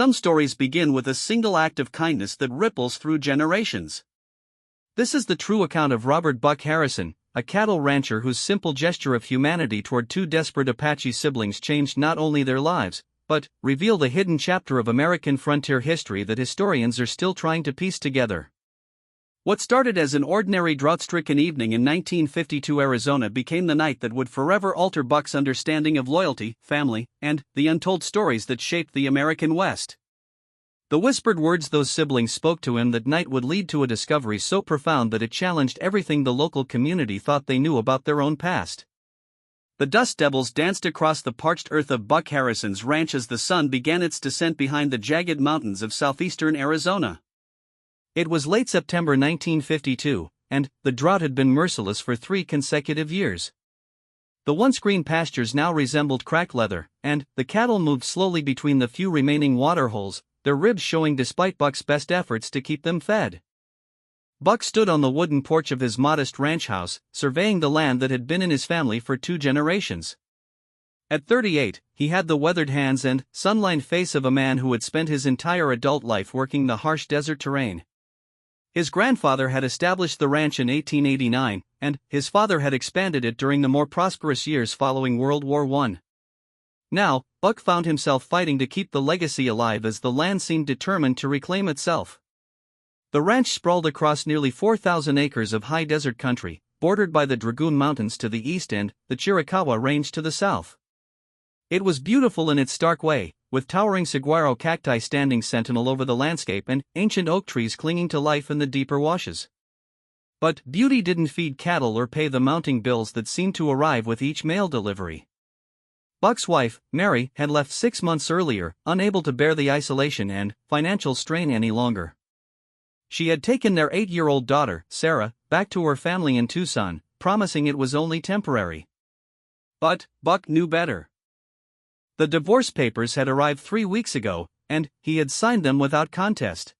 Some stories begin with a single act of kindness that ripples through generations. This is the true account of Robert Buck Harrison, a cattle rancher whose simple gesture of humanity toward two desperate Apache siblings changed not only their lives, but revealed a hidden chapter of American frontier history that historians are still trying to piece together. What started as an ordinary drought-stricken evening in 1952 Arizona became the night that would forever alter Buck's understanding of loyalty, family, and the untold stories that shaped the American West. The whispered words those siblings spoke to him that night would lead to a discovery so profound that it challenged everything the local community thought they knew about their own past. The dust devils danced across the parched earth of Buck Harrison's ranch as the sun began its descent behind the jagged mountains of southeastern Arizona. It was late September 1952, and the drought had been merciless for 3 consecutive years. The once green pastures now resembled cracked leather, and the cattle moved slowly between the few remaining water holes, their ribs showing despite Buck's best efforts to keep them fed. Buck stood on the wooden porch of his modest ranch house, surveying the land that had been in his family for 2 generations. At 38, he had the weathered hands and sun-lined face of a man who had spent his entire adult life working the harsh desert terrain. His grandfather had established the ranch in 1889, and his father had expanded it during the more prosperous years following World War I. Now, Buck found himself fighting to keep the legacy alive as the land seemed determined to reclaim itself. The ranch sprawled across nearly 4,000 acres of high desert country, bordered by the Dragoon Mountains to the east and the Chiricahua Range to the south. It was beautiful in its stark way, with towering saguaro cacti standing sentinel over the landscape and ancient oak trees clinging to life in the deeper washes. But beauty didn't feed cattle or pay the mounting bills that seemed to arrive with each mail delivery. Buck's wife, Mary, had left 6 months earlier, unable to bear the isolation and financial strain any longer. She had taken their 8-year-old daughter, Sarah, back to her family in Tucson, promising it was only temporary. But Buck knew better. The divorce papers had arrived 3 weeks ago, and he had signed them without contest.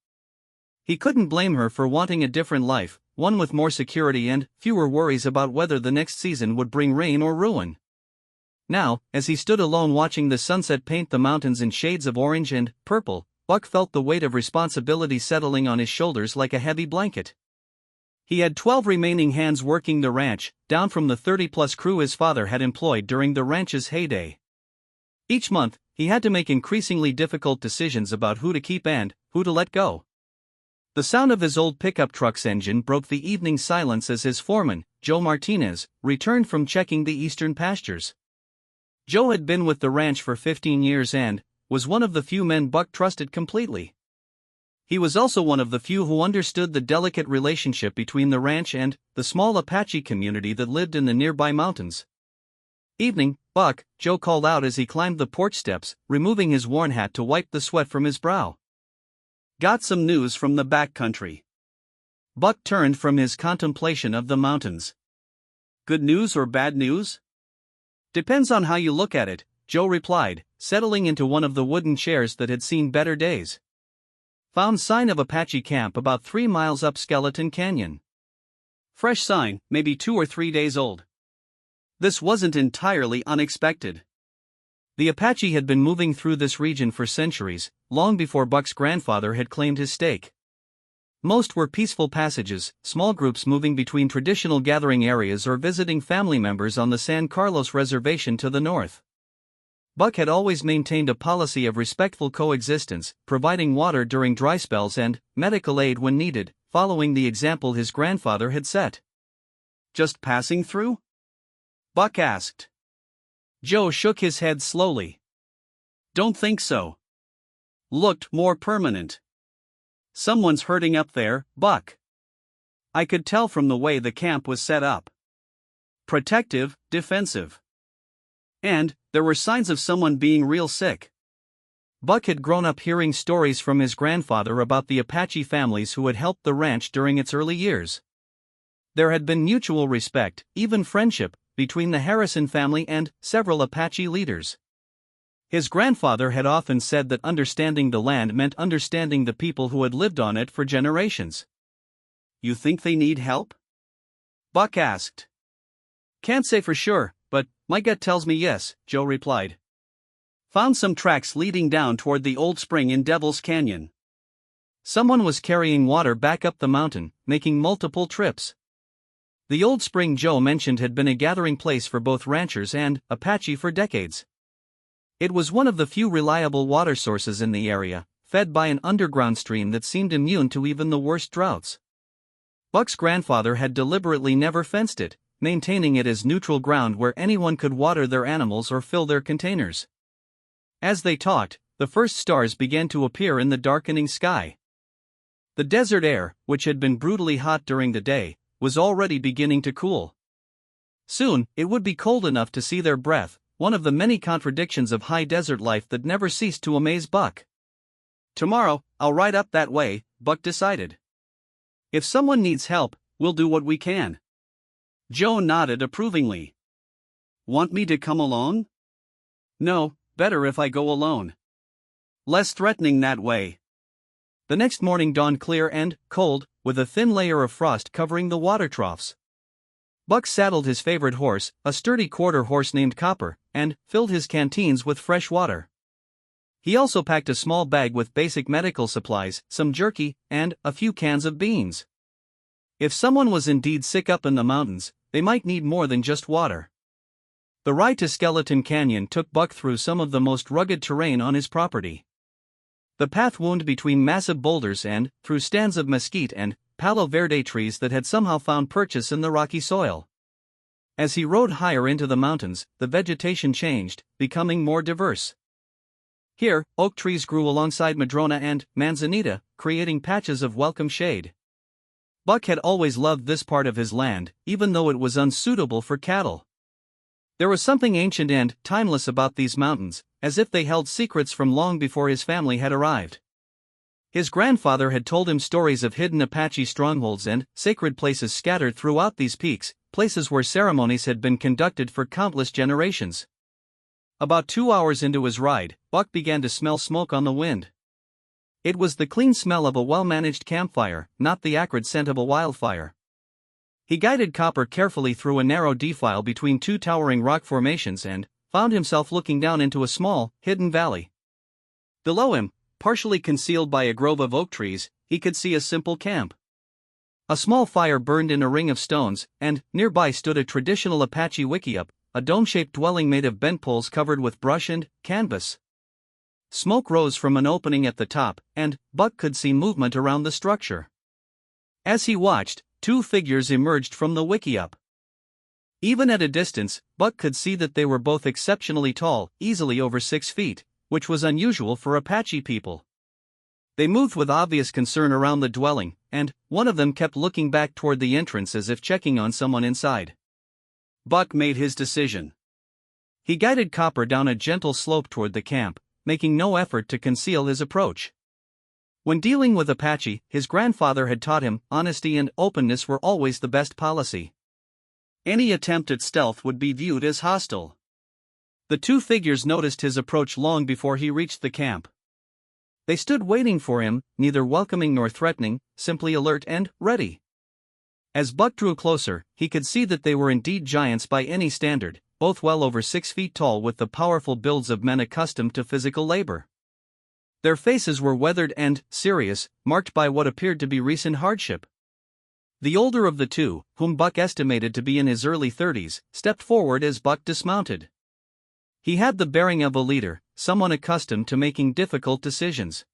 He couldn't blame her for wanting a different life, one with more security and fewer worries about whether the next season would bring rain or ruin. Now, as he stood alone watching the sunset paint the mountains in shades of orange and purple, Buck felt the weight of responsibility settling on his shoulders like a heavy blanket. He had 12 remaining hands working the ranch, down from the 30-plus crew his father had employed during the ranch's heyday. Each month, he had to make increasingly difficult decisions about who to keep and who to let go. The sound of his old pickup truck's engine broke the evening silence as his foreman, Joe Martinez, returned from checking the eastern pastures. Joe had been with the ranch for 15 years and was one of the few men Buck trusted completely. He was also one of the few who understood the delicate relationship between the ranch and the small Apache community that lived in the nearby mountains. "Evening, Buck," Joe called out as he climbed the porch steps, removing his worn hat to wipe the sweat from his brow. "Got some news from the backcountry." Buck turned from his contemplation of the mountains. "Good news or bad news?" "Depends on how you look at it," Joe replied, settling into one of the wooden chairs that had seen better days. "Found sign of Apache camp about 3 miles up Skeleton Canyon. Fresh sign, maybe 2 or 3 days old." This wasn't entirely unexpected. The Apache had been moving through this region for centuries, long before Buck's grandfather had claimed his stake. Most were peaceful passages, small groups moving between traditional gathering areas or visiting family members on the San Carlos Reservation to the north. Buck had always maintained a policy of respectful coexistence, providing water during dry spells and medical aid when needed, following the example his grandfather had set. "Just passing through?" Buck asked. Joe shook his head slowly. "Don't think so. Looked more permanent. Someone's hurting up there, Buck. I could tell from the way the camp was set up. Protective, defensive. And there were signs of someone being real sick." Buck had grown up hearing stories from his grandfather about the Apache families who had helped the ranch during its early years. There had been mutual respect, even friendship, between the Harrison family and several Apache leaders. His grandfather had often said that understanding the land meant understanding the people who had lived on it for generations. "You think they need help?" Buck asked. "Can't say for sure, but my gut tells me yes," Joe replied. found some tracks leading down toward the old spring in Devil's Canyon. Someone was carrying water back up the mountain, making multiple trips. The old spring Joe mentioned had been a gathering place for both ranchers and Apache for decades. It was one of the few reliable water sources in the area, fed by an underground stream that seemed immune to even the worst droughts. Buck's grandfather had deliberately never fenced it, maintaining it as neutral ground where anyone could water their animals or fill their containers. As they talked, the first stars began to appear in the darkening sky. The desert air, which had been brutally hot during the day, was already beginning to cool. Soon, it would be cold enough to see their breath, one of the many contradictions of high desert life that never ceased to amaze Buck. "Tomorrow, I'll ride up that way," Buck decided. "If someone needs help, we'll do what we can." Joe nodded approvingly. "Want me to come along?" "No, better if I go alone. Less threatening that way." The next morning dawned clear and cold, with a thin layer of frost covering the water troughs. Buck saddled his favorite horse, a sturdy quarter horse named Copper, and filled his canteens with fresh water. He also packed a small bag with basic medical supplies, some jerky, and a few cans of beans. If someone was indeed sick up in the mountains, they might need more than just water. The ride to Skeleton Canyon took Buck through some of the most rugged terrain on his property. The path wound between massive boulders and through stands of mesquite and Palo Verde trees that had somehow found purchase in the rocky soil. As he rode higher into the mountains, the vegetation changed, becoming more diverse. Here, oak trees grew alongside madrona and manzanita, creating patches of welcome shade. Buck had always loved this part of his land, even though it was unsuitable for cattle. There was something ancient and timeless about these mountains, as if they held secrets from long before his family had arrived. His grandfather had told him stories of hidden Apache strongholds and sacred places scattered throughout these peaks, places where ceremonies had been conducted for countless generations. About 2 hours into his ride, Buck began to smell smoke on the wind. It was the clean smell of a well-managed campfire, not the acrid scent of a wildfire. He guided Copper carefully through a narrow defile between two towering rock formations and found himself looking down into a small, hidden valley. Below him, partially concealed by a grove of oak trees, he could see a simple camp. A small fire burned in a ring of stones, and nearby stood a traditional Apache wickiup, a dome-shaped dwelling made of bent poles covered with brush and canvas. Smoke rose from an opening at the top, and Buck could see movement around the structure. As he watched, 2 figures emerged from the wickiup. Even at a distance, Buck could see that they were both exceptionally tall, easily over 6 feet, which was unusual for Apache people. They moved with obvious concern around the dwelling, and one of them kept looking back toward the entrance as if checking on someone inside. Buck made his decision. He guided Copper down a gentle slope toward the camp, making no effort to conceal his approach. When dealing with Apache, his grandfather had taught him honesty and openness were always the best policy. Any attempt at stealth would be viewed as hostile. The 2 figures noticed his approach long before he reached the camp. They stood waiting for him, neither welcoming nor threatening, simply alert and ready. As Buck drew closer, he could see that they were indeed giants by any standard, both well over 6 feet tall with the powerful builds of men accustomed to physical labor. Their faces were weathered and serious, marked by what appeared to be recent hardship. The older of the 2, whom Buck estimated to be in his early 30s, stepped forward as Buck dismounted. He had the bearing of a leader, someone accustomed to making difficult decisions.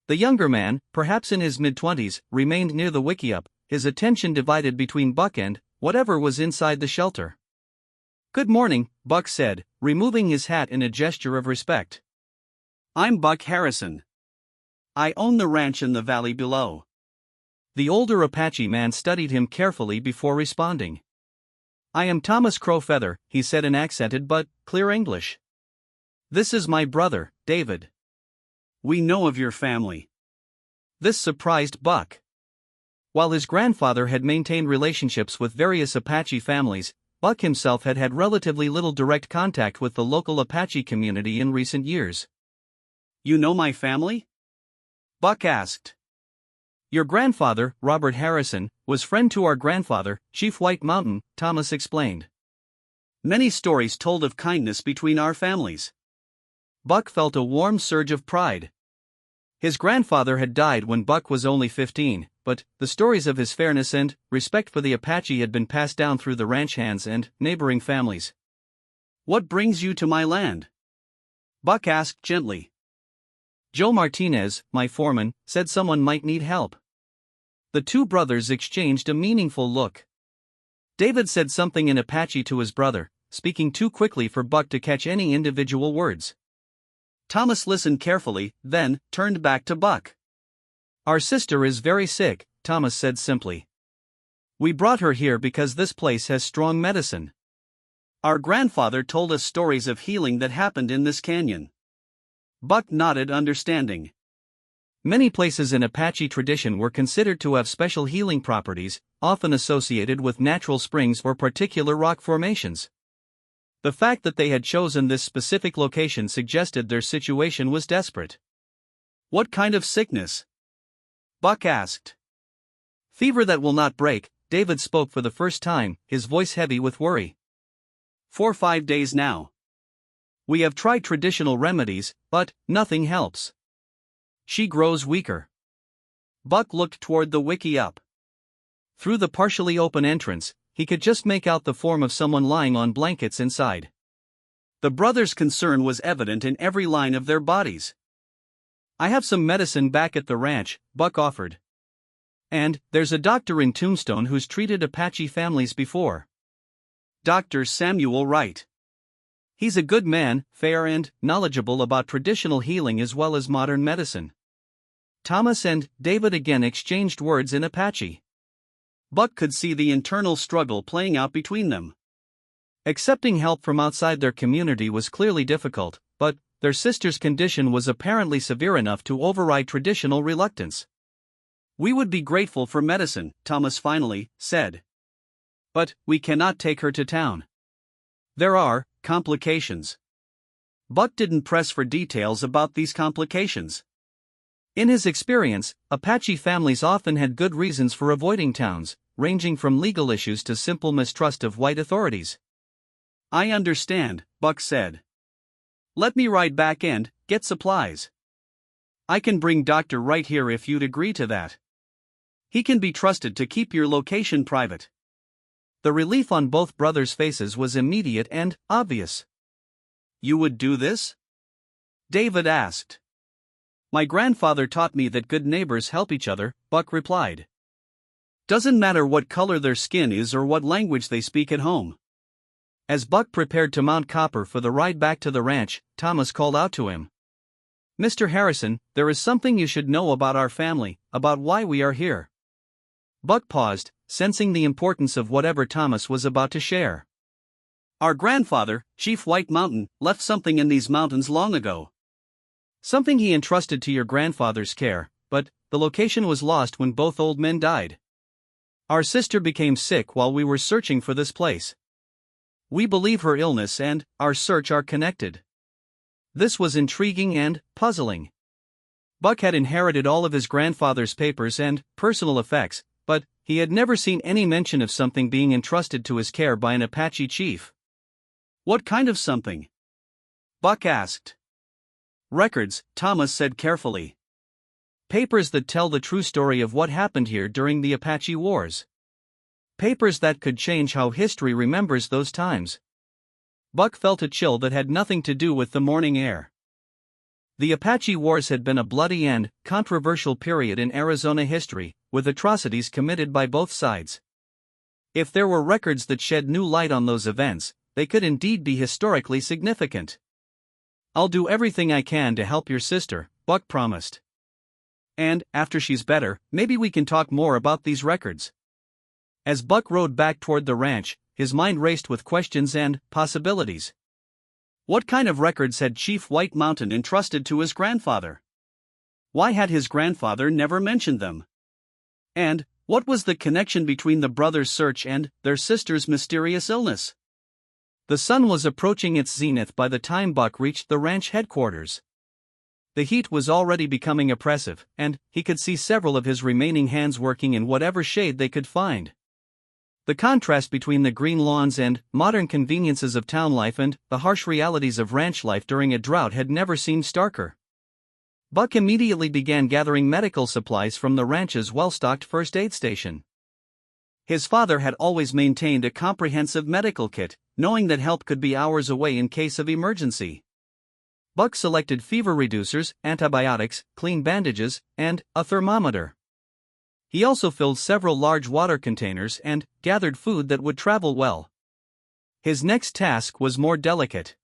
The younger man, perhaps in his mid-20s, remained near the wickiup, his attention divided between Buck and whatever was inside the shelter. "Good morning," Buck said, removing his hat in a gesture of respect. "I'm Buck Harrison. I own the ranch in the valley below." The older Apache man studied him carefully before responding. "I am Thomas Crowfeather," he said in accented but clear English. "This is my brother, David. We know of your family." This surprised Buck. While his grandfather had maintained relationships with various Apache families, Buck himself had had relatively little direct contact with the local Apache community in recent years. "You know my family?" Buck asked. "Your grandfather, Robert Harrison, was friend to our grandfather, Chief White Mountain," Thomas explained. "Many stories told of kindness between our families. Buck felt a warm surge of pride. His grandfather had died when Buck was only 15, but the stories of his fairness and respect for the Apache had been passed down through the ranch hands and neighboring families. "What brings you to my land?" Buck asked gently. "Joe Martinez, my foreman, said someone might need help." The two brothers exchanged a meaningful look. David said something in Apache to his brother, speaking too quickly for Buck to catch any individual words. Thomas listened carefully, then turned back to Buck. "Our sister is very sick," Thomas said simply. "We brought her here because this place has strong medicine. Our grandfather told us stories of healing that happened in this canyon." Buck nodded, understanding. Many places in Apache tradition were considered to have special healing properties, often associated with natural springs or particular rock formations. The fact that they had chosen this specific location suggested their situation was desperate. "What kind of sickness?" Buck asked. "Fever that will not break," David spoke for the first time, his voice heavy with worry. "For 5 days now. We have tried traditional remedies, but nothing helps. She grows weaker." Buck looked toward the wiki up. Through the partially open entrance, he could just make out the form of someone lying on blankets inside. The brothers' concern was evident in every line of their bodies. "I have some medicine back at the ranch," Buck offered. "And there's a doctor in Tombstone who's treated Apache families before. Dr. Samuel Wright. He's a good man, fair and knowledgeable about traditional healing as well as modern medicine." Thomas and David again exchanged words in Apache. Buck could see the internal struggle playing out between them. Accepting help from outside their community was clearly difficult, but their sister's condition was apparently severe enough to override traditional reluctance. "We would be grateful for medicine," Thomas finally said. "But we cannot take her to town. There are complications." Buck didn't press for details about these complications. In his experience, Apache families often had good reasons for avoiding towns, ranging from legal issues to simple mistrust of white authorities. "I understand," Buck said. "Let me ride back and get supplies. I can bring Dr. Wright here if you'd agree to that. He can be trusted to keep your location private." The relief on both brothers' faces was immediate and obvious. "You would do this?" David asked. "My grandfather taught me that good neighbors help each other," Buck replied. "Doesn't matter what color their skin is or what language they speak at home." As Buck prepared to mount Copper for the ride back to the ranch, Thomas called out to him. "Mr. Harrison, there is something you should know about our family, about why we are here." Buck paused, sensing the importance of whatever Thomas was about to share. "Our grandfather, Chief White Mountain, left something in these mountains long ago. Something he entrusted to your grandfather's care, but the location was lost when both old men died. Our sister became sick while we were searching for this place. We believe her illness and our search are connected." This was intriguing and puzzling. Buck had inherited all of his grandfather's papers and personal effects, but he had never seen any mention of something being entrusted to his care by an Apache chief. "What kind of something?" Buck asked. "Records," Thomas said carefully. "Papers that tell the true story of what happened here during the Apache Wars. Papers that could change how history remembers those times." Buck felt a chill that had nothing to do with the morning air. The Apache Wars had been a bloody and controversial period in Arizona history, with atrocities committed by both sides. If there were records that shed new light on those events, they could indeed be historically significant. "I'll do everything I can to help your sister," Buck promised. "And, after she's better, maybe we can talk more about these records." As Buck rode back toward the ranch, his mind raced with questions and possibilities. What kind of records had Chief White Mountain entrusted to his grandfather? Why had his grandfather never mentioned them? And what was the connection between the brothers' search and their sister's mysterious illness? The sun was approaching its zenith by the time Buck reached the ranch headquarters. The heat was already becoming oppressive, and he could see several of his remaining hands working in whatever shade they could find. The contrast between the green lawns and modern conveniences of town life and the harsh realities of ranch life during a drought had never seemed starker. Buck immediately began gathering medical supplies from the ranch's well-stocked first aid station. His father had always maintained a comprehensive medical kit, knowing that help could be hours away in case of emergency. Buck selected fever reducers, antibiotics, clean bandages, and a thermometer. He also filled several large water containers and gathered food that would travel well. His next task was more delicate.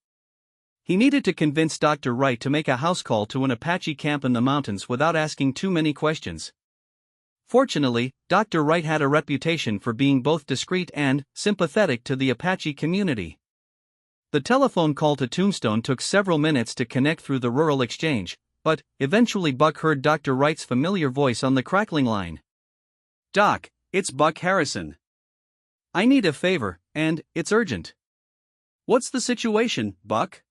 He needed to convince Dr. Wright to make a house call to an Apache camp in the mountains without asking too many questions. Fortunately, Dr. Wright had a reputation for being both discreet and sympathetic to the Apache community. The telephone call to Tombstone took several minutes to connect through the rural exchange, but eventually Buck heard Dr. Wright's familiar voice on the crackling line. "Doc, it's Buck Harrison. I need a favor, and it's urgent." "What's the situation, Buck?"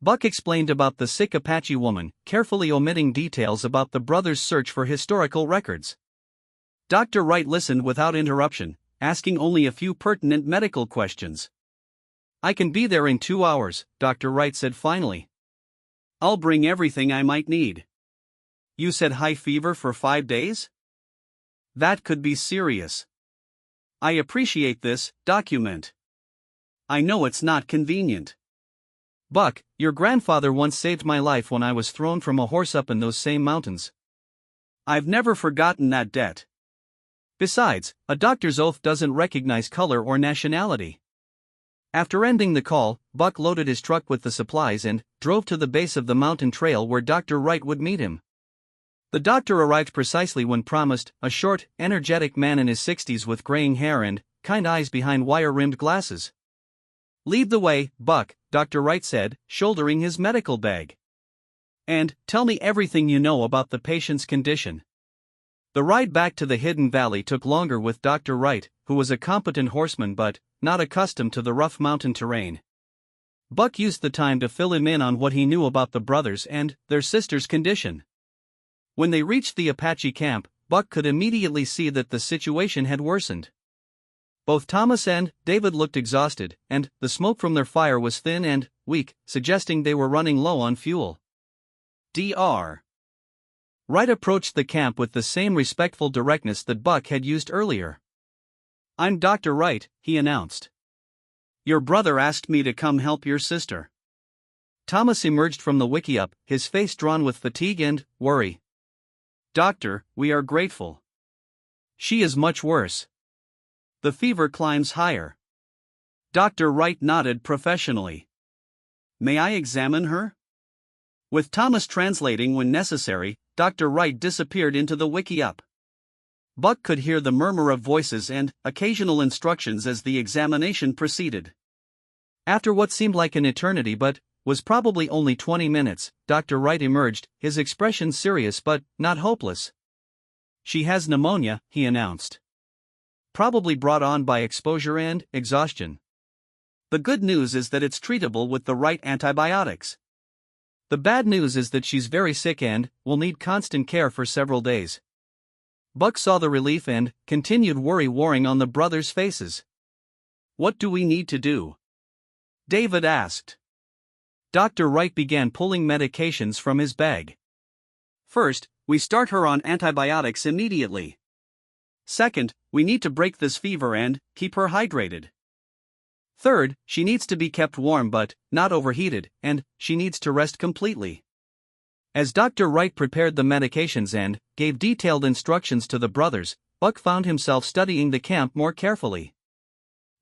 Buck explained about the sick Apache woman, carefully omitting details about the brothers' search for historical records. Dr. Wright listened without interruption, asking only a few pertinent medical questions. "I can be there in 2 hours," Dr. Wright said finally. "I'll bring everything I might need." "You said high fever for 5 days? That could be serious. I appreciate this document. I know it's not convenient. Buck, your grandfather once saved my life when I was thrown from a horse up in those same mountains. I've never forgotten that debt. Besides, a doctor's oath doesn't recognize color or nationality." After ending the call, Buck loaded his truck with the supplies and drove to the base of the mountain trail where Dr. Wright would meet him. The doctor arrived precisely when promised, a short, energetic man in his 60s with graying hair and kind eyes behind wire-rimmed glasses. "Lead the way, Buck," Dr. Wright said, shouldering his medical bag. "And tell me everything you know about the patient's condition." The ride back to the hidden valley took longer with Dr. Wright, who was a competent horseman but not accustomed to the rough mountain terrain. Buck used the time to fill him in on what he knew about the brothers and their sister's condition. When they reached the Apache camp, Buck could immediately see that the situation had worsened. Both Thomas and David looked exhausted, and the smoke from their fire was thin and weak, suggesting they were running low on fuel. Dr. Wright approached the camp with the same respectful directness that Buck had used earlier. "I'm Dr. Wright," he announced. "Your brother asked me to come help your sister." Thomas emerged from the wickiup, his face drawn with fatigue and worry. "Doctor, we are grateful. She is much worse. The fever climbs higher." Dr. Wright nodded professionally. "May I examine her?" With Thomas translating when necessary, Dr. Wright disappeared into the wickiup. Buck could hear the murmur of voices and occasional instructions as the examination proceeded. After what seemed like an eternity but was probably only 20 minutes, Dr. Wright emerged, his expression serious but not hopeless. "She has pneumonia," he announced. "Probably brought on by exposure and exhaustion. The good news is that it's treatable with the right antibiotics. The bad news is that she's very sick and will need constant care for several days." Buck saw the relief and continued worry warring on the brothers' faces. "What do we need to do?" David asked. Dr. Wright began pulling medications from his bag. "First, we start her on antibiotics immediately. Second, we need to break this fever and keep her hydrated. Third, she needs to be kept warm but not overheated, and she needs to rest completely." As Dr. Wright prepared the medications and gave detailed instructions to the brothers, Buck found himself studying the camp more carefully.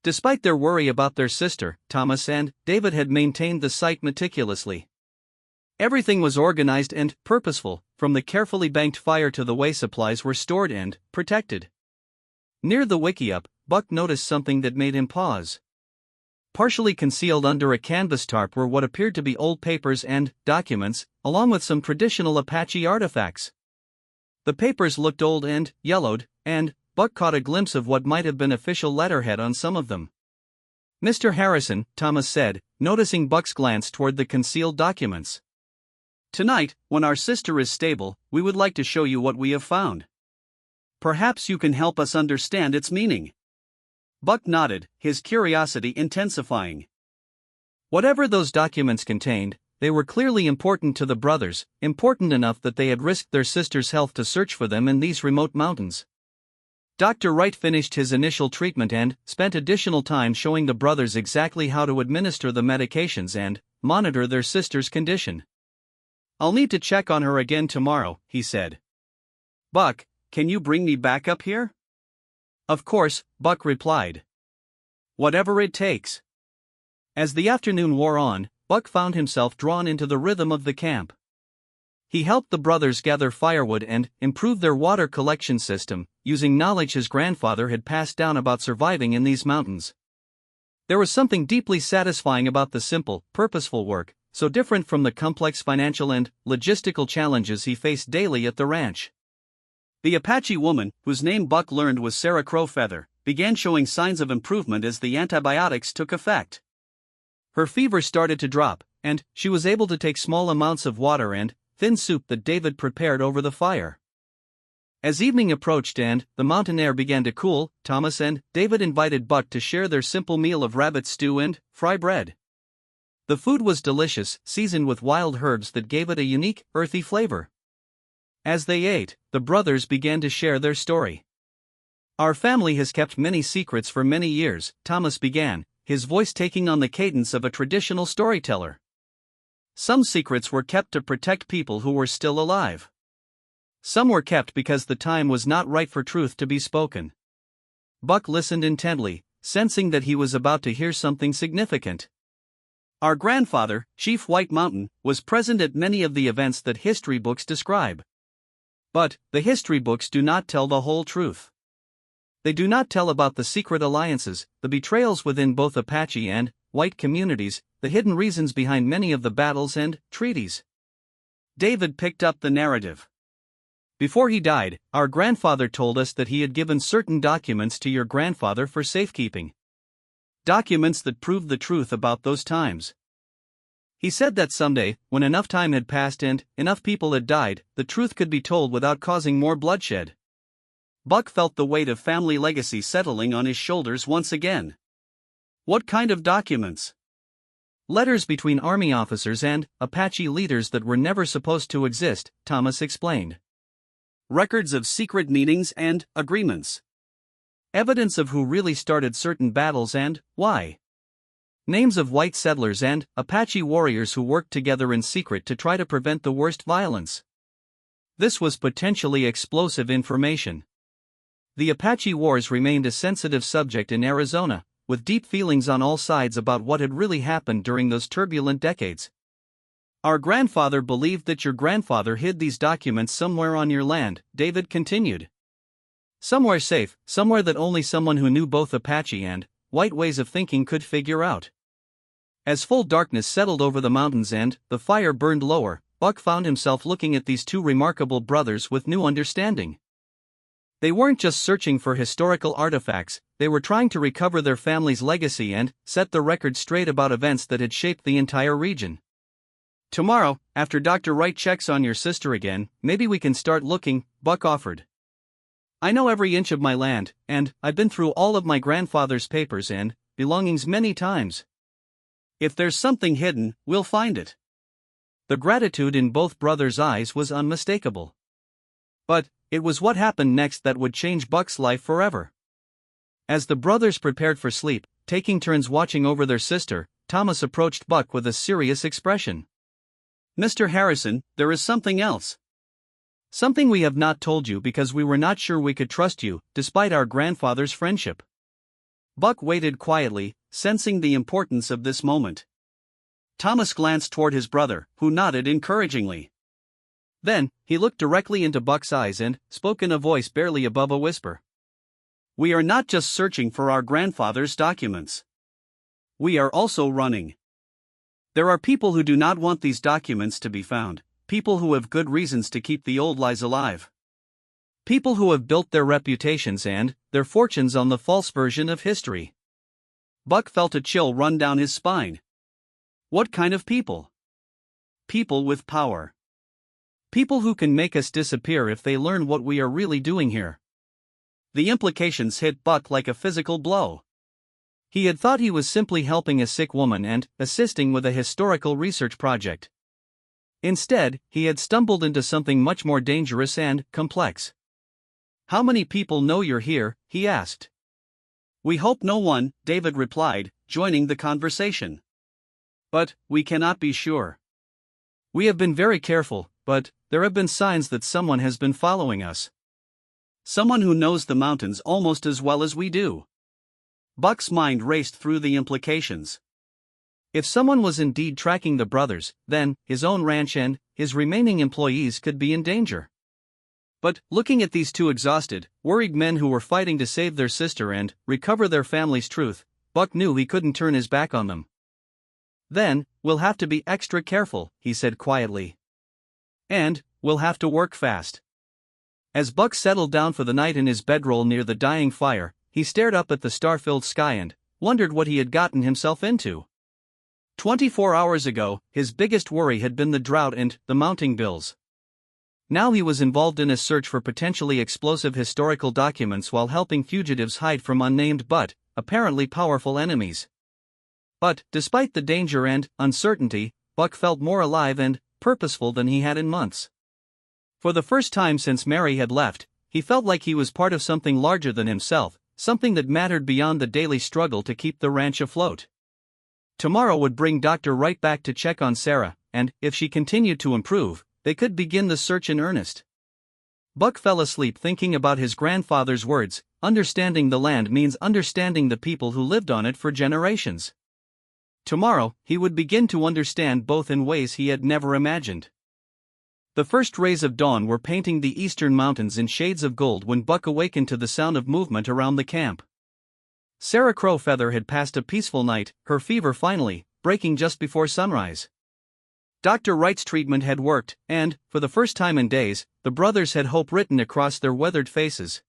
Despite their worry about their sister, Thomas and David had maintained the site meticulously. Everything was organized and purposeful, from the carefully banked fire to the way supplies were stored and protected. Near the wickiup, Buck noticed something that made him pause. Partially concealed under a canvas tarp were what appeared to be old papers and documents, along with some traditional Apache artifacts. The papers looked old and yellowed, and Buck caught a glimpse of what might have been official letterhead on some of them. "Mr. Harrison," Thomas said, noticing Buck's glance toward the concealed documents. "Tonight, when our sister is stable, we would like to show you what we have found. Perhaps you can help us understand its meaning." Buck nodded, his curiosity intensifying. Whatever those documents contained, they were clearly important to the brothers, important enough that they had risked their sister's health to search for them in these remote mountains. Dr. Wright finished his initial treatment and spent additional time showing the brothers exactly how to administer the medications and monitor their sister's condition. "I'll need to check on her again tomorrow," he said. "Buck, can you bring me back up here?" "Of course," Buck replied. "Whatever it takes." As the afternoon wore on, Buck found himself drawn into the rhythm of the camp. He helped the brothers gather firewood and improve their water collection system, using knowledge his grandfather had passed down about surviving in these mountains. There was something deeply satisfying about the simple, purposeful work, so different from the complex financial and logistical challenges he faced daily at the ranch. The Apache woman, whose name Buck learned was Sarah Crowfeather, began showing signs of improvement as the antibiotics took effect. Her fever started to drop, and she was able to take small amounts of water and thin soup that David prepared over the fire. As evening approached and the mountain air began to cool, Thomas and David invited Buck to share their simple meal of rabbit stew and fry bread. The food was delicious, seasoned with wild herbs that gave it a unique, earthy flavor. As they ate, the brothers began to share their story. "Our family has kept many secrets for many years," Thomas began, his voice taking on the cadence of a traditional storyteller. "Some secrets were kept to protect people who were still alive. Some were kept because the time was not right for truth to be spoken." Buck listened intently, sensing that he was about to hear something significant. "Our grandfather, Chief White Mountain, was present at many of the events that history books describe. But the history books do not tell the whole truth. They do not tell about the secret alliances, the betrayals within both Apache and white communities, the hidden reasons behind many of the battles and treaties." David picked up the narrative. "Before he died, our grandfather told us that he had given certain documents to your grandfather for safekeeping. Documents that proved the truth about those times. He said that someday, when enough time had passed and enough people had died, the truth could be told without causing more bloodshed." Buck felt the weight of family legacy settling on his shoulders once again. "What kind of documents?" "Letters between army officers and Apache leaders that were never supposed to exist," Thomas explained. "Records of secret meetings and agreements. Evidence of who really started certain battles and why. Names of white settlers and Apache warriors who worked together in secret to try to prevent the worst violence. This was potentially explosive information. The Apache Wars remained a sensitive subject in Arizona, with deep feelings on all sides about what had really happened during those turbulent decades. Our grandfather believed that your grandfather hid these documents somewhere on your land," David continued. "Somewhere safe, somewhere that only someone who knew both Apache and white ways of thinking could figure out." As full darkness settled over the mountains and the fire burned lower, Buck found himself looking at these two remarkable brothers with new understanding. They weren't just searching for historical artifacts, they were trying to recover their family's legacy and set the record straight about events that had shaped the entire region. "Tomorrow, after Dr. Wright checks on your sister again, maybe we can start looking," Buck offered. "I know every inch of my land, and I've been through all of my grandfather's papers and belongings many times. If there's something hidden, we'll find it." The gratitude in both brothers' eyes was unmistakable. But it was what happened next that would change Buck's life forever. As the brothers prepared for sleep, taking turns watching over their sister, Thomas approached Buck with a serious expression. "Mr. Harrison, there is something else. Something we have not told you because we were not sure we could trust you, despite our grandfather's friendship." Buck waited quietly, sensing the importance of this moment. Thomas glanced toward his brother, who nodded encouragingly. Then, he looked directly into Buck's eyes and spoke in a voice barely above a whisper. "We are not just searching for our grandfather's documents. We are also running. There are people who do not want these documents to be found, people who have good reasons to keep the old lies alive. People who have built their reputations and their fortunes on the false version of history." Buck felt a chill run down his spine. What kind of people? People with power. People who can make us disappear if they learn what we are really doing here. The implications hit Buck like a physical blow. He had thought he was simply helping a sick woman and assisting with a historical research project. Instead, he had stumbled into something much more dangerous and complex. "How many people know you're here?" he asked. "We hope no one," David replied, joining the conversation. "But we cannot be sure. We have been very careful, but there have been signs that someone has been following us. Someone who knows the mountains almost as well as we do." Buck's mind raced through the implications. If someone was indeed tracking the brothers, then his own ranch and his remaining employees could be in danger. But looking at these two exhausted, worried men who were fighting to save their sister and recover their family's truth, Buck knew he couldn't turn his back on them. "Then, we'll have to be extra careful," he said quietly. "And we'll have to work fast." As Buck settled down for the night in his bedroll near the dying fire, he stared up at the star-filled sky and wondered what he had gotten himself into. 24 hours ago, his biggest worry had been the drought and the mounting bills. Now he was involved in a search for potentially explosive historical documents while helping fugitives hide from unnamed but apparently powerful enemies. But, despite the danger and uncertainty, Buck felt more alive and purposeful than he had in months. For the first time since Mary had left, he felt like he was part of something larger than himself, something that mattered beyond the daily struggle to keep the ranch afloat. Tomorrow would bring Dr. Wright back to check on Sarah, and, if she continued to improve, they could begin the search in earnest. Buck fell asleep thinking about his grandfather's words, "Understanding the land means understanding the people who lived on it for generations." Tomorrow, he would begin to understand both in ways he had never imagined. The first rays of dawn were painting the eastern mountains in shades of gold when Buck awakened to the sound of movement around the camp. Sarah Crowfeather had passed a peaceful night, her fever finally breaking just before sunrise. Dr. Wright's treatment had worked, and, for the first time in days, the brothers had hope written across their weathered faces.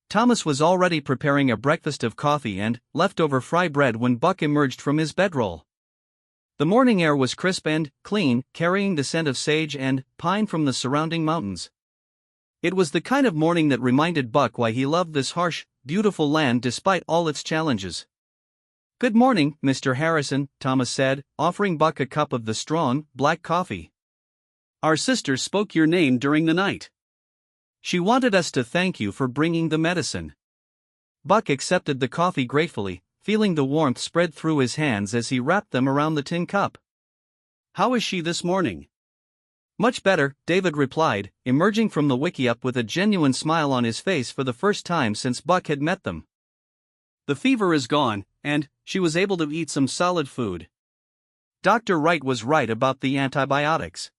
Thomas was already preparing a breakfast of coffee and leftover fry bread when Buck emerged from his bedroll. The morning air was crisp and clean, carrying the scent of sage and pine from the surrounding mountains. It was the kind of morning that reminded Buck why he loved this harsh, beautiful land despite all its challenges. "Good morning, Mr. Harrison," Thomas said, offering Buck a cup of the strong, black coffee. "Our sister spoke your name during the night. She wanted us to thank you for bringing the medicine." Buck accepted the coffee gratefully, feeling the warmth spread through his hands as he wrapped them around the tin cup. "How is she this morning?" "Much better," David replied, emerging from the wickiup with a genuine smile on his face for the first time since Buck had met them. "The fever is gone, and she was able to eat some solid food. Dr. Wright was right about the antibiotics."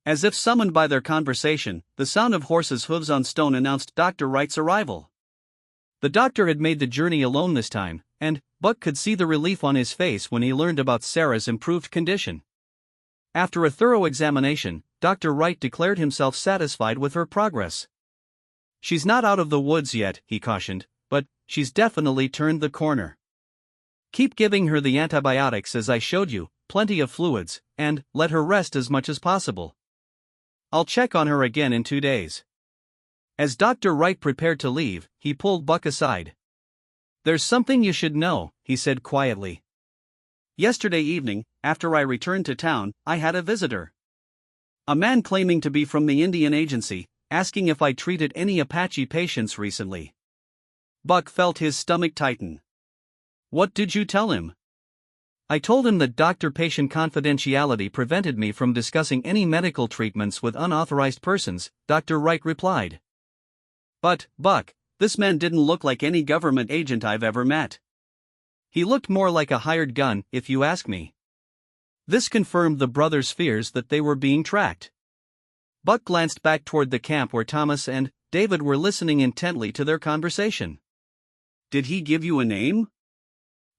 As if summoned by their conversation, the sound of horses' hooves on stone announced Dr. Wright's arrival. The doctor had made the journey alone this time, and Buck could see the relief on his face when he learned about Sarah's improved condition. After a thorough examination, Dr. Wright declared himself satisfied with her progress. "She's not out of the woods yet," he cautioned, "but she's definitely turned the corner. Keep giving her the antibiotics as I showed you, plenty of fluids, and let her rest as much as possible. I'll check on her again in 2 days." As Dr. Wright prepared to leave, he pulled Buck aside. "There's something you should know," he said quietly. "Yesterday evening, after I returned to town, I had a visitor. A man claiming to be from the Indian Agency, asking if I treated any Apache patients recently." Buck felt his stomach tighten. "What did you tell him?" "I told him that doctor-patient confidentiality prevented me from discussing any medical treatments with unauthorized persons," Dr. Wright replied. "But, Buck, this man didn't look like any government agent I've ever met. He looked more like a hired gun, if you ask me." This confirmed the brothers' fears that they were being tracked. Buck glanced back toward the camp where Thomas and David were listening intently to their conversation. "Did he give you a name?"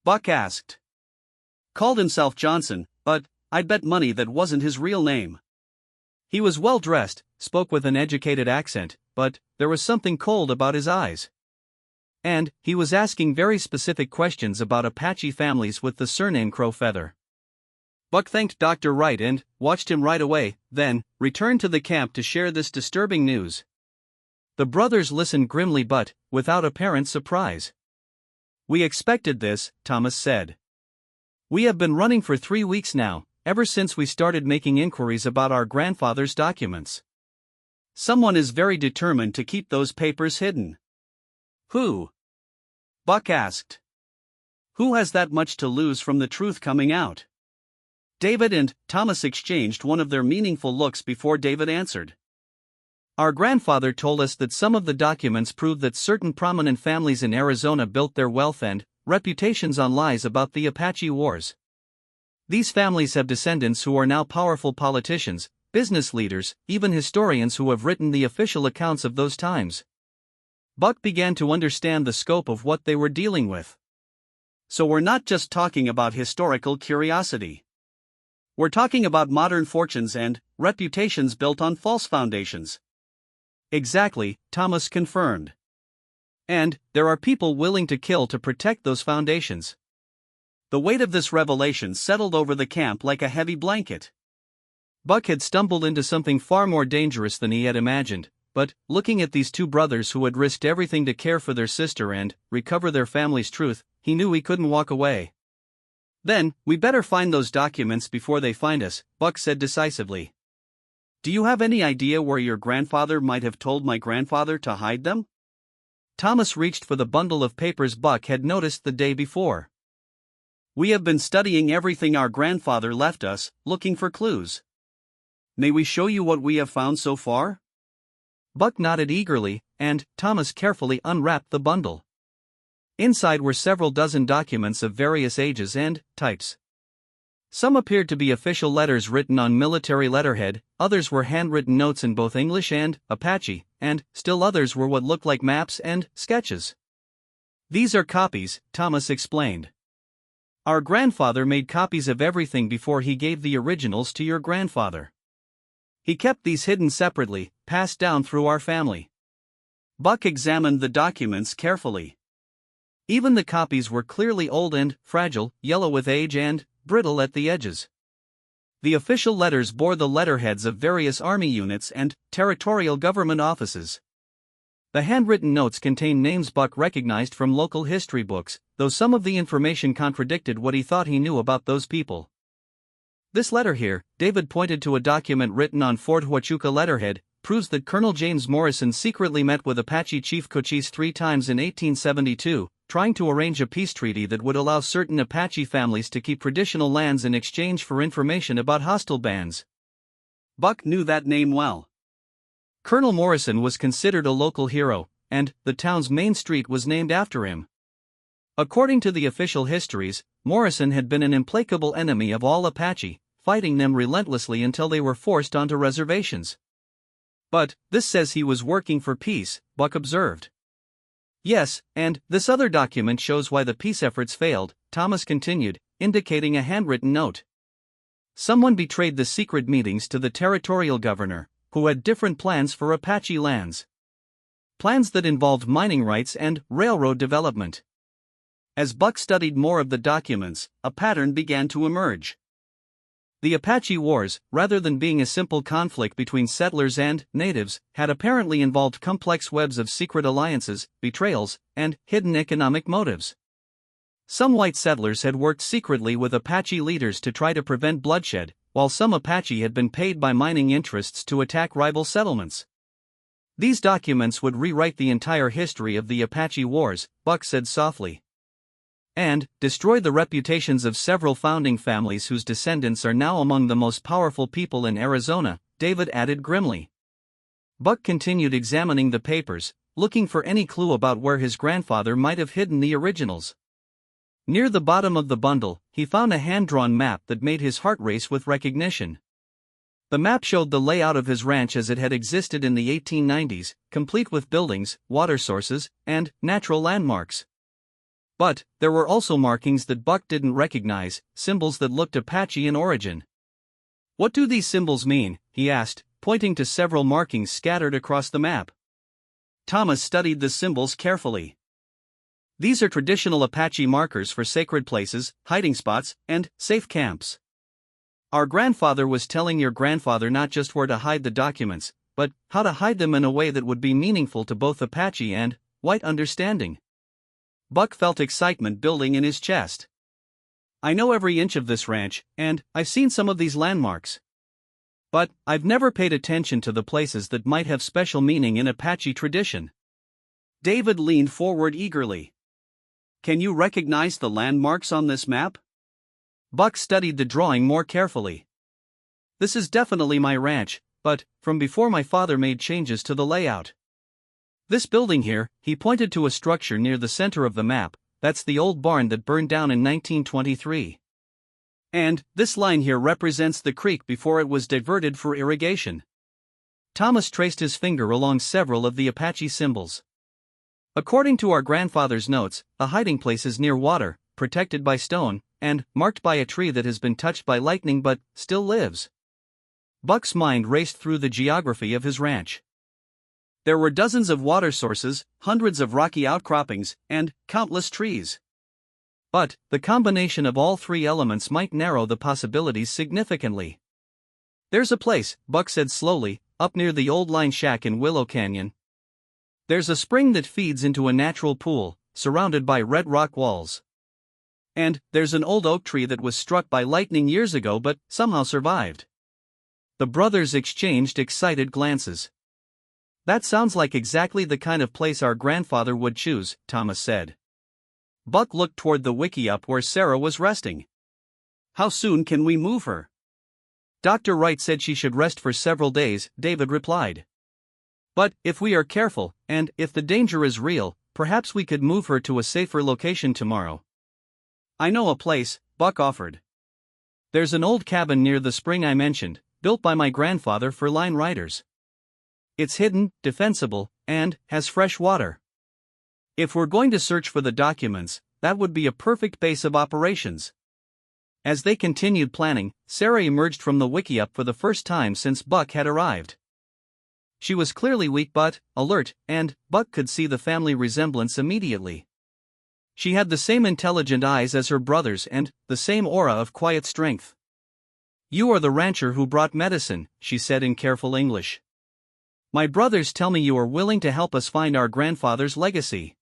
Buck asked. "Called himself Johnson, but I'd bet money that wasn't his real name. He was well dressed, spoke with an educated accent, but there was something cold about his eyes. And he was asking very specific questions about Apache families with the surname Crowfeather." Buck thanked Dr. Wright and watched him right away, then returned to the camp to share this disturbing news. The brothers listened grimly but without apparent surprise. We expected this, Thomas said. We have been running for 3 weeks now, ever since we started making inquiries about our grandfather's documents. Someone is very determined to keep those papers hidden. Who? Buck asked. Who has that much to lose from the truth coming out? David and Thomas exchanged one of their meaningful looks before David answered. Our grandfather told us that some of the documents prove that certain prominent families in Arizona built their wealth and reputations on lies about the Apache Wars. These families have descendants who are now powerful politicians, business leaders, even historians who have written the official accounts of those times. Buck began to understand the scope of what they were dealing with. So we're not just talking about historical curiosity. We're talking about modern fortunes and reputations built on false foundations. Exactly, Thomas confirmed. And there are people willing to kill to protect those foundations. The weight of this revelation settled over the camp like a heavy blanket. Buck had stumbled into something far more dangerous than he had imagined, but, looking at these two brothers who had risked everything to care for their sister and recover their family's truth, he knew he couldn't walk away. Then, we better find those documents before they find us, Buck said decisively. Do you have any idea where your grandfather might have told my grandfather to hide them? Thomas reached for the bundle of papers Buck had noticed the day before. We have been studying everything our grandfather left us, looking for clues. May we show you what we have found so far? Buck nodded eagerly, and Thomas carefully unwrapped the bundle. Inside were several dozen documents of various ages and types. Some appeared to be official letters written on military letterhead, others were handwritten notes in both English and Apache, and still others were what looked like maps and sketches. These are copies, Thomas explained. Our grandfather made copies of everything before he gave the originals to your grandfather. He kept these hidden separately, passed down through our family. Buck examined the documents carefully. Even the copies were clearly old and fragile, yellow with age and brittle at the edges. The official letters bore the letterheads of various army units and territorial government offices. The handwritten notes contained names Buck recognized from local history books, though some of the information contradicted what he thought he knew about those people. This letter here, David pointed to a document written on Fort Huachuca letterhead, proves that Colonel James Morrison secretly met with Apache Chief Cochise 3 times in 1872, trying to arrange a peace treaty that would allow certain Apache families to keep traditional lands in exchange for information about hostile bands. Buck knew that name well. Colonel Morrison was considered a local hero, and the town's main street was named after him. According to the official histories, Morrison had been an implacable enemy of all Apache, fighting them relentlessly until they were forced onto reservations. But this says he was working for peace, Buck observed. Yes, and this other document shows why the peace efforts failed, Thomas continued, indicating a handwritten note. Someone betrayed the secret meetings to the territorial governor, who had different plans for Apache lands. Plans that involved mining rights and railroad development. As Buck studied more of the documents, a pattern began to emerge. The Apache Wars, rather than being a simple conflict between settlers and natives, had apparently involved complex webs of secret alliances, betrayals, and hidden economic motives. Some white settlers had worked secretly with Apache leaders to try to prevent bloodshed, while some Apache had been paid by mining interests to attack rival settlements. These documents would rewrite the entire history of the Apache Wars, Buck said softly. And destroy the reputations of several founding families whose descendants are now among the most powerful people in Arizona, David added grimly. Buck continued examining the papers, looking for any clue about where his grandfather might have hidden the originals. Near the bottom of the bundle, he found a hand-drawn map that made his heart race with recognition. The map showed the layout of his ranch as it had existed in the 1890s, complete with buildings, water sources, and natural landmarks. But there were also markings that Buck didn't recognize, symbols that looked Apache in origin. What do these symbols mean? He asked, pointing to several markings scattered across the map. Thomas studied the symbols carefully. These are traditional Apache markers for sacred places, hiding spots, and safe camps. Our grandfather was telling your grandfather not just where to hide the documents, but how to hide them in a way that would be meaningful to both Apache and white understanding. Buck felt excitement building in his chest. I know every inch of this ranch, and I've seen some of these landmarks. But I've never paid attention to the places that might have special meaning in Apache tradition. David leaned forward eagerly. Can you recognize the landmarks on this map? Buck studied the drawing more carefully. This is definitely my ranch, but from before my father made changes to the layout. This building here, he pointed to a structure near the center of the map, that's the old barn that burned down in 1923. And this line here represents the creek before it was diverted for irrigation. Thomas traced his finger along several of the Apache symbols. According to our grandfather's notes, a hiding place is near water, protected by stone, and marked by a tree that has been touched by lightning but still lives. Buck's mind raced through the geography of his ranch. There were dozens of water sources, hundreds of rocky outcroppings, and countless trees. But the combination of all three elements might narrow the possibilities significantly. There's a place, Buck said slowly, up near the old line shack in Willow Canyon. There's a spring that feeds into a natural pool, surrounded by red rock walls. And there's an old oak tree that was struck by lightning years ago but somehow survived. The brothers exchanged excited glances. That sounds like exactly the kind of place our grandfather would choose, Thomas said. Buck looked toward the wickiup where Sarah was resting. How soon can we move her? Dr. Wright said she should rest for several days, David replied. But if we are careful, and if the danger is real, perhaps we could move her to a safer location tomorrow. I know a place, Buck offered. There's an old cabin near the spring I mentioned, built by my grandfather for line riders. It's hidden, defensible, and has fresh water. If we're going to search for the documents, that would be a perfect base of operations. As they continued planning, Sarah emerged from the wickiup for the first time since Buck had arrived. She was clearly weak but alert, and Buck could see the family resemblance immediately. She had the same intelligent eyes as her brothers and the same aura of quiet strength. You are the rancher who brought medicine, she said in careful English. My brothers tell me you are willing to help us find our grandfather's legacy.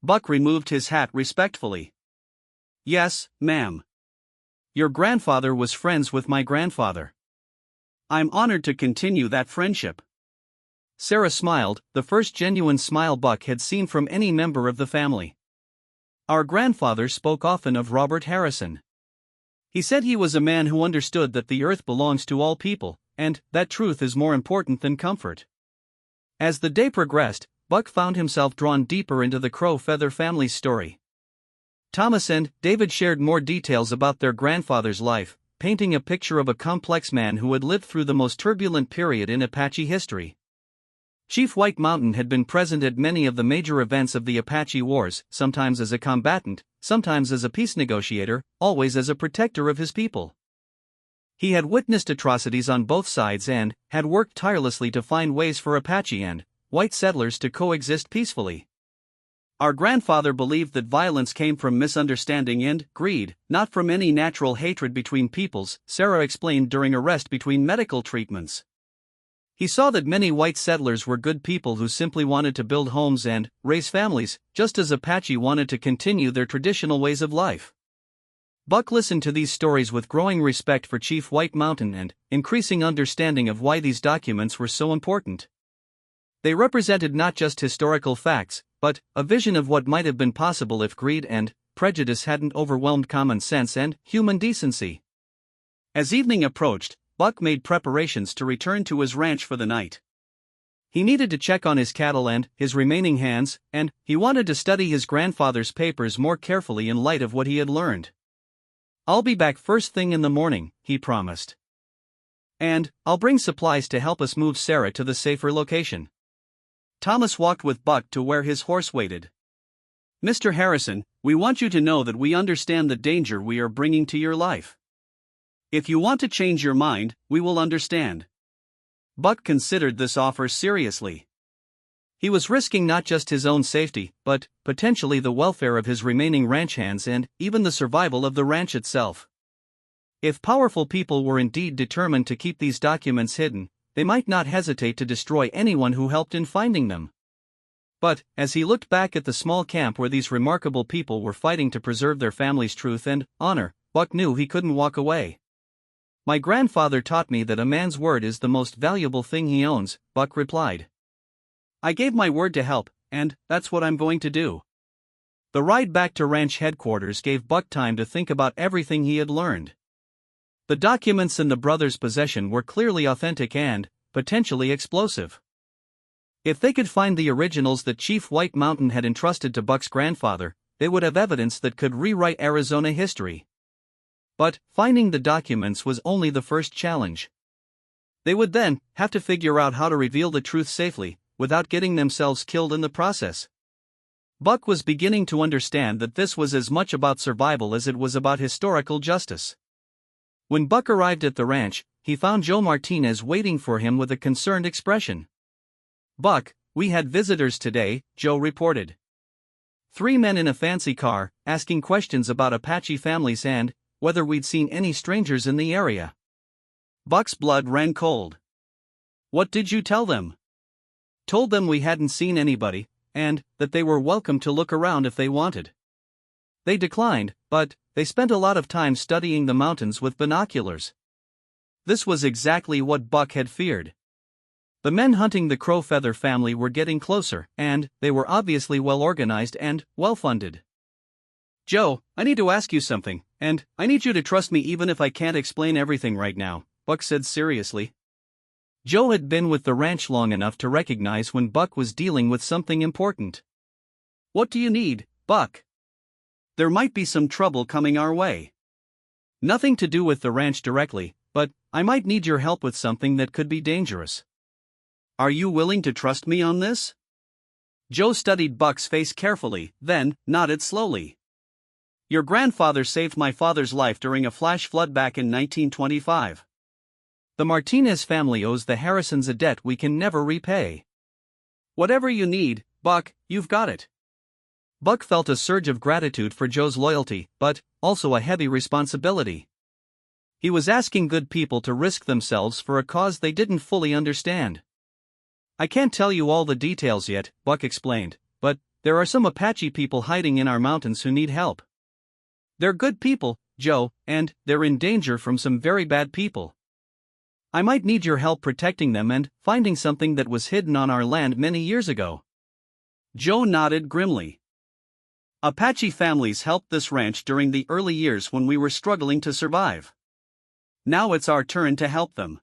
Buck removed his hat respectfully. Yes, ma'am. Your grandfather was friends with my grandfather. I'm honored to continue that friendship. Sarah smiled, the first genuine smile Buck had seen from any member of the family. Our grandfather spoke often of Robert Harrison. He said he was a man who understood that the earth belongs to all people, and that truth is more important than comfort. As the day progressed, Buck found himself drawn deeper into the Crow Feather family's story. Thomas and David shared more details about their grandfather's life, painting a picture of a complex man who had lived through the most turbulent period in Apache history. Chief White Mountain had been present at many of the major events of the Apache Wars, sometimes as a combatant, sometimes as a peace negotiator, always as a protector of his people. He had witnessed atrocities on both sides and had worked tirelessly to find ways for Apache and white settlers to coexist peacefully. Our grandfather believed that violence came from misunderstanding and greed, not from any natural hatred between peoples, Sarah explained during a rest between medical treatments. He saw that many white settlers were good people who simply wanted to build homes and raise families, just as Apache wanted to continue their traditional ways of life. Buck listened to these stories with growing respect for Chief White Mountain and increasing understanding of why these documents were so important. They represented not just historical facts, but a vision of what might have been possible if greed and prejudice hadn't overwhelmed common sense and human decency. As evening approached, Buck made preparations to return to his ranch for the night. He needed to check on his cattle and his remaining hands, and he wanted to study his grandfather's papers more carefully in light of what he had learned. I'll be back first thing in the morning, he promised. And I'll bring supplies to help us move Sarah to the safer location. Thomas walked with Buck to where his horse waited. Mr. Harrison, we want you to know that we understand the danger we are bringing to your life. If you want to change your mind, we will understand. Buck considered this offer seriously. He was risking not just his own safety, but potentially the welfare of his remaining ranch hands and even the survival of the ranch itself. If powerful people were indeed determined to keep these documents hidden, they might not hesitate to destroy anyone who helped in finding them. But, as he looked back at the small camp where these remarkable people were fighting to preserve their family's truth and honor, Buck knew he couldn't walk away. "My grandfather taught me that a man's word is the most valuable thing he owns," Buck replied. "I gave my word to help, and that's what I'm going to do." The ride back to ranch headquarters gave Buck time to think about everything he had learned. The documents in the brothers' possession were clearly authentic and, potentially explosive. If they could find the originals that Chief White Mountain had entrusted to Buck's grandfather, they would have evidence that could rewrite Arizona history. But, finding the documents was only the first challenge. They would then have to figure out how to reveal the truth safely, without getting themselves killed in the process. Buck was beginning to understand that this was as much about survival as it was about historical justice. When Buck arrived at the ranch, he found Joe Martinez waiting for him with a concerned expression. "Buck, we had visitors today," Joe reported. "3 men in a fancy car, asking questions about Apache families and whether we'd seen any strangers in the area." Buck's blood ran cold. "What did you tell them?" "Told them we hadn't seen anybody, and that they were welcome to look around if they wanted. They declined, but they spent a lot of time studying the mountains with binoculars." This was exactly what Buck had feared. The men hunting the Crowfeather family were getting closer, and they were obviously well organized and well funded. "Joe, I need to ask you something, and I need you to trust me even if I can't explain everything right now," Buck said seriously. Joe had been with the ranch long enough to recognize when Buck was dealing with something important. "What do you need, Buck? There might be some trouble coming our way." "Nothing to do with the ranch directly, but I might need your help with something that could be dangerous." "Are you willing to trust me on this?" Joe studied Buck's face carefully, then nodded slowly. "Your grandfather saved my father's life during a flash flood back in 1925. The Martinez family owes the Harrisons a debt we can never repay. Whatever you need, Buck, you've got it." Buck felt a surge of gratitude for Joe's loyalty, but also a heavy responsibility. He was asking good people to risk themselves for a cause they didn't fully understand. "I can't tell you all the details yet," Buck explained, "but there are some Apache people hiding in our mountains who need help. They're good people, Joe, and they're in danger from some very bad people. I might need your help protecting them and finding something that was hidden on our land many years ago." Joe nodded grimly. "Apache families helped this ranch during the early years when we were struggling to survive. Now it's our turn to help them."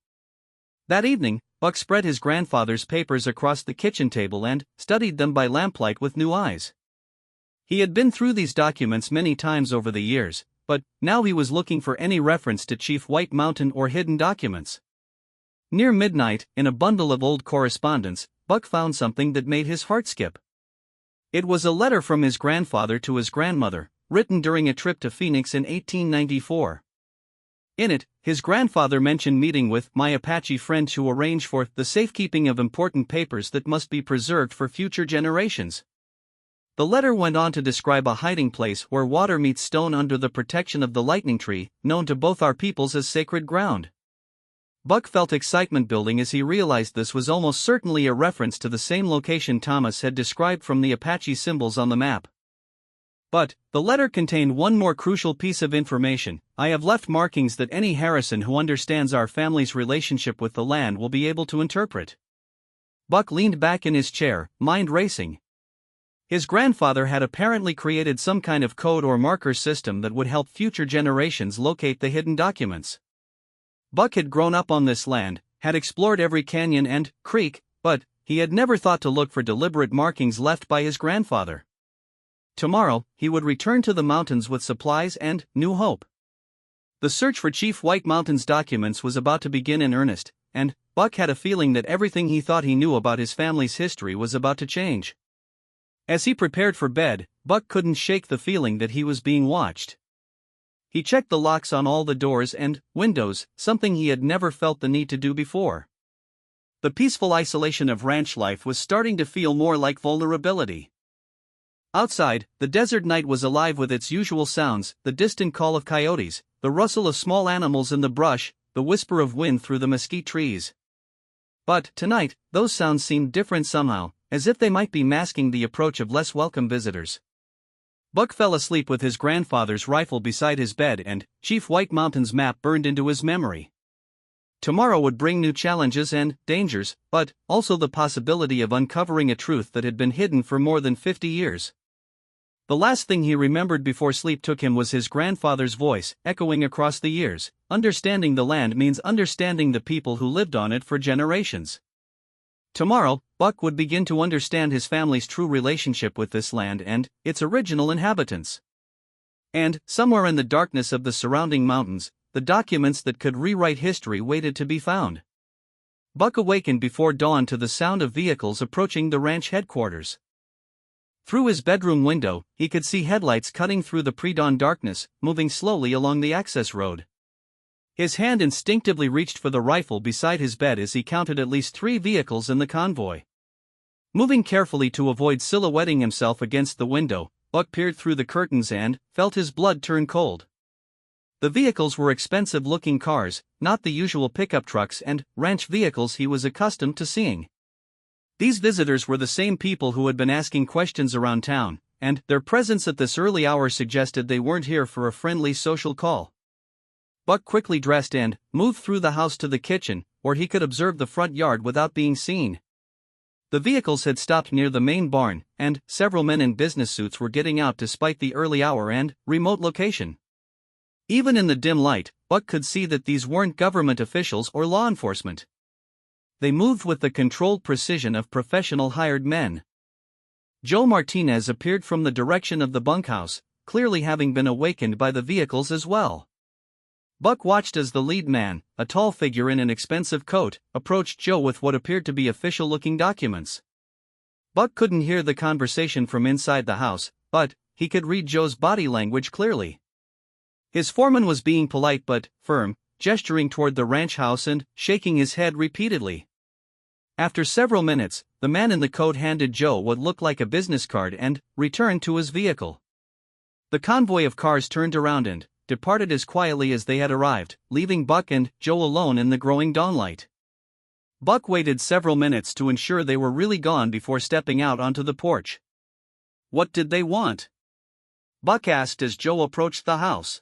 That evening, Buck spread his grandfather's papers across the kitchen table and studied them by lamplight with new eyes. He had been through these documents many times over the years, but now he was looking for any reference to Chief White Mountain or hidden documents. Near midnight, in a bundle of old correspondence, Buck found something that made his heart skip. It was a letter from his grandfather to his grandmother, written during a trip to Phoenix in 1894. In it, his grandfather mentioned meeting with my Apache friend to arrange for the safekeeping of important papers that must be preserved for future generations. The letter went on to describe a hiding place where water meets stone under the protection of the lightning tree, known to both our peoples as sacred ground. Buck felt excitement building as he realized this was almost certainly a reference to the same location Thomas had described from the Apache symbols on the map. But the letter contained one more crucial piece of information. "I have left markings that any Harrison who understands our family's relationship with the land will be able to interpret." Buck leaned back in his chair, mind racing. His grandfather had apparently created some kind of code or marker system that would help future generations locate the hidden documents. Buck had grown up on this land, had explored every canyon and creek, but he had never thought to look for deliberate markings left by his grandfather. Tomorrow, he would return to the mountains with supplies and new hope. The search for Chief White Mountain's documents was about to begin in earnest, and Buck had a feeling that everything he thought he knew about his family's history was about to change. As he prepared for bed, Buck couldn't shake the feeling that he was being watched. He checked the locks on all the doors and windows, something he had never felt the need to do before. The peaceful isolation of ranch life was starting to feel more like vulnerability. Outside, the desert night was alive with its usual sounds, the distant call of coyotes, the rustle of small animals in the brush, the whisper of wind through the mesquite trees. But tonight, those sounds seemed different somehow, as if they might be masking the approach of less welcome visitors. Buck fell asleep with his grandfather's rifle beside his bed, and Chief White Mountain's map burned into his memory. Tomorrow would bring new challenges and dangers, but also the possibility of uncovering a truth that had been hidden for more than 50 years. The last thing he remembered before sleep took him was his grandfather's voice, echoing across the years. Understanding the land means understanding the people who lived on it for generations. Tomorrow, Buck would begin to understand his family's true relationship with this land and its original inhabitants. And, somewhere in the darkness of the surrounding mountains, the documents that could rewrite history waited to be found. Buck awakened before dawn to the sound of vehicles approaching the ranch headquarters. Through his bedroom window, he could see headlights cutting through the pre-dawn darkness, moving slowly along the access road. His hand instinctively reached for the rifle beside his bed as he counted at least 3 vehicles in the convoy. Moving carefully to avoid silhouetting himself against the window, Buck peered through the curtains and felt his blood turn cold. The vehicles were expensive-looking cars, not the usual pickup trucks and ranch vehicles he was accustomed to seeing. These visitors were the same people who had been asking questions around town, and their presence at this early hour suggested they weren't here for a friendly social call. Buck quickly dressed and moved through the house to the kitchen, where he could observe the front yard without being seen. The vehicles had stopped near the main barn, and several men in business suits were getting out despite the early hour and remote location. Even in the dim light, Buck could see that these weren't government officials or law enforcement. They moved with the controlled precision of professional hired men. Joe Martinez appeared from the direction of the bunkhouse, clearly having been awakened by the vehicles as well. Buck watched as the lead man, a tall figure in an expensive coat, approached Joe with what appeared to be official-looking documents. Buck couldn't hear the conversation from inside the house, but he could read Joe's body language clearly. His foreman was being polite but firm, gesturing toward the ranch house and shaking his head repeatedly. After several minutes, the man in the coat handed Joe what looked like a business card and returned to his vehicle. The convoy of cars turned around and departed as quietly as they had arrived, leaving Buck and Joe alone in the growing dawnlight. Buck waited several minutes to ensure they were really gone before stepping out onto the porch. What did they want? Buck asked as Joe approached the house.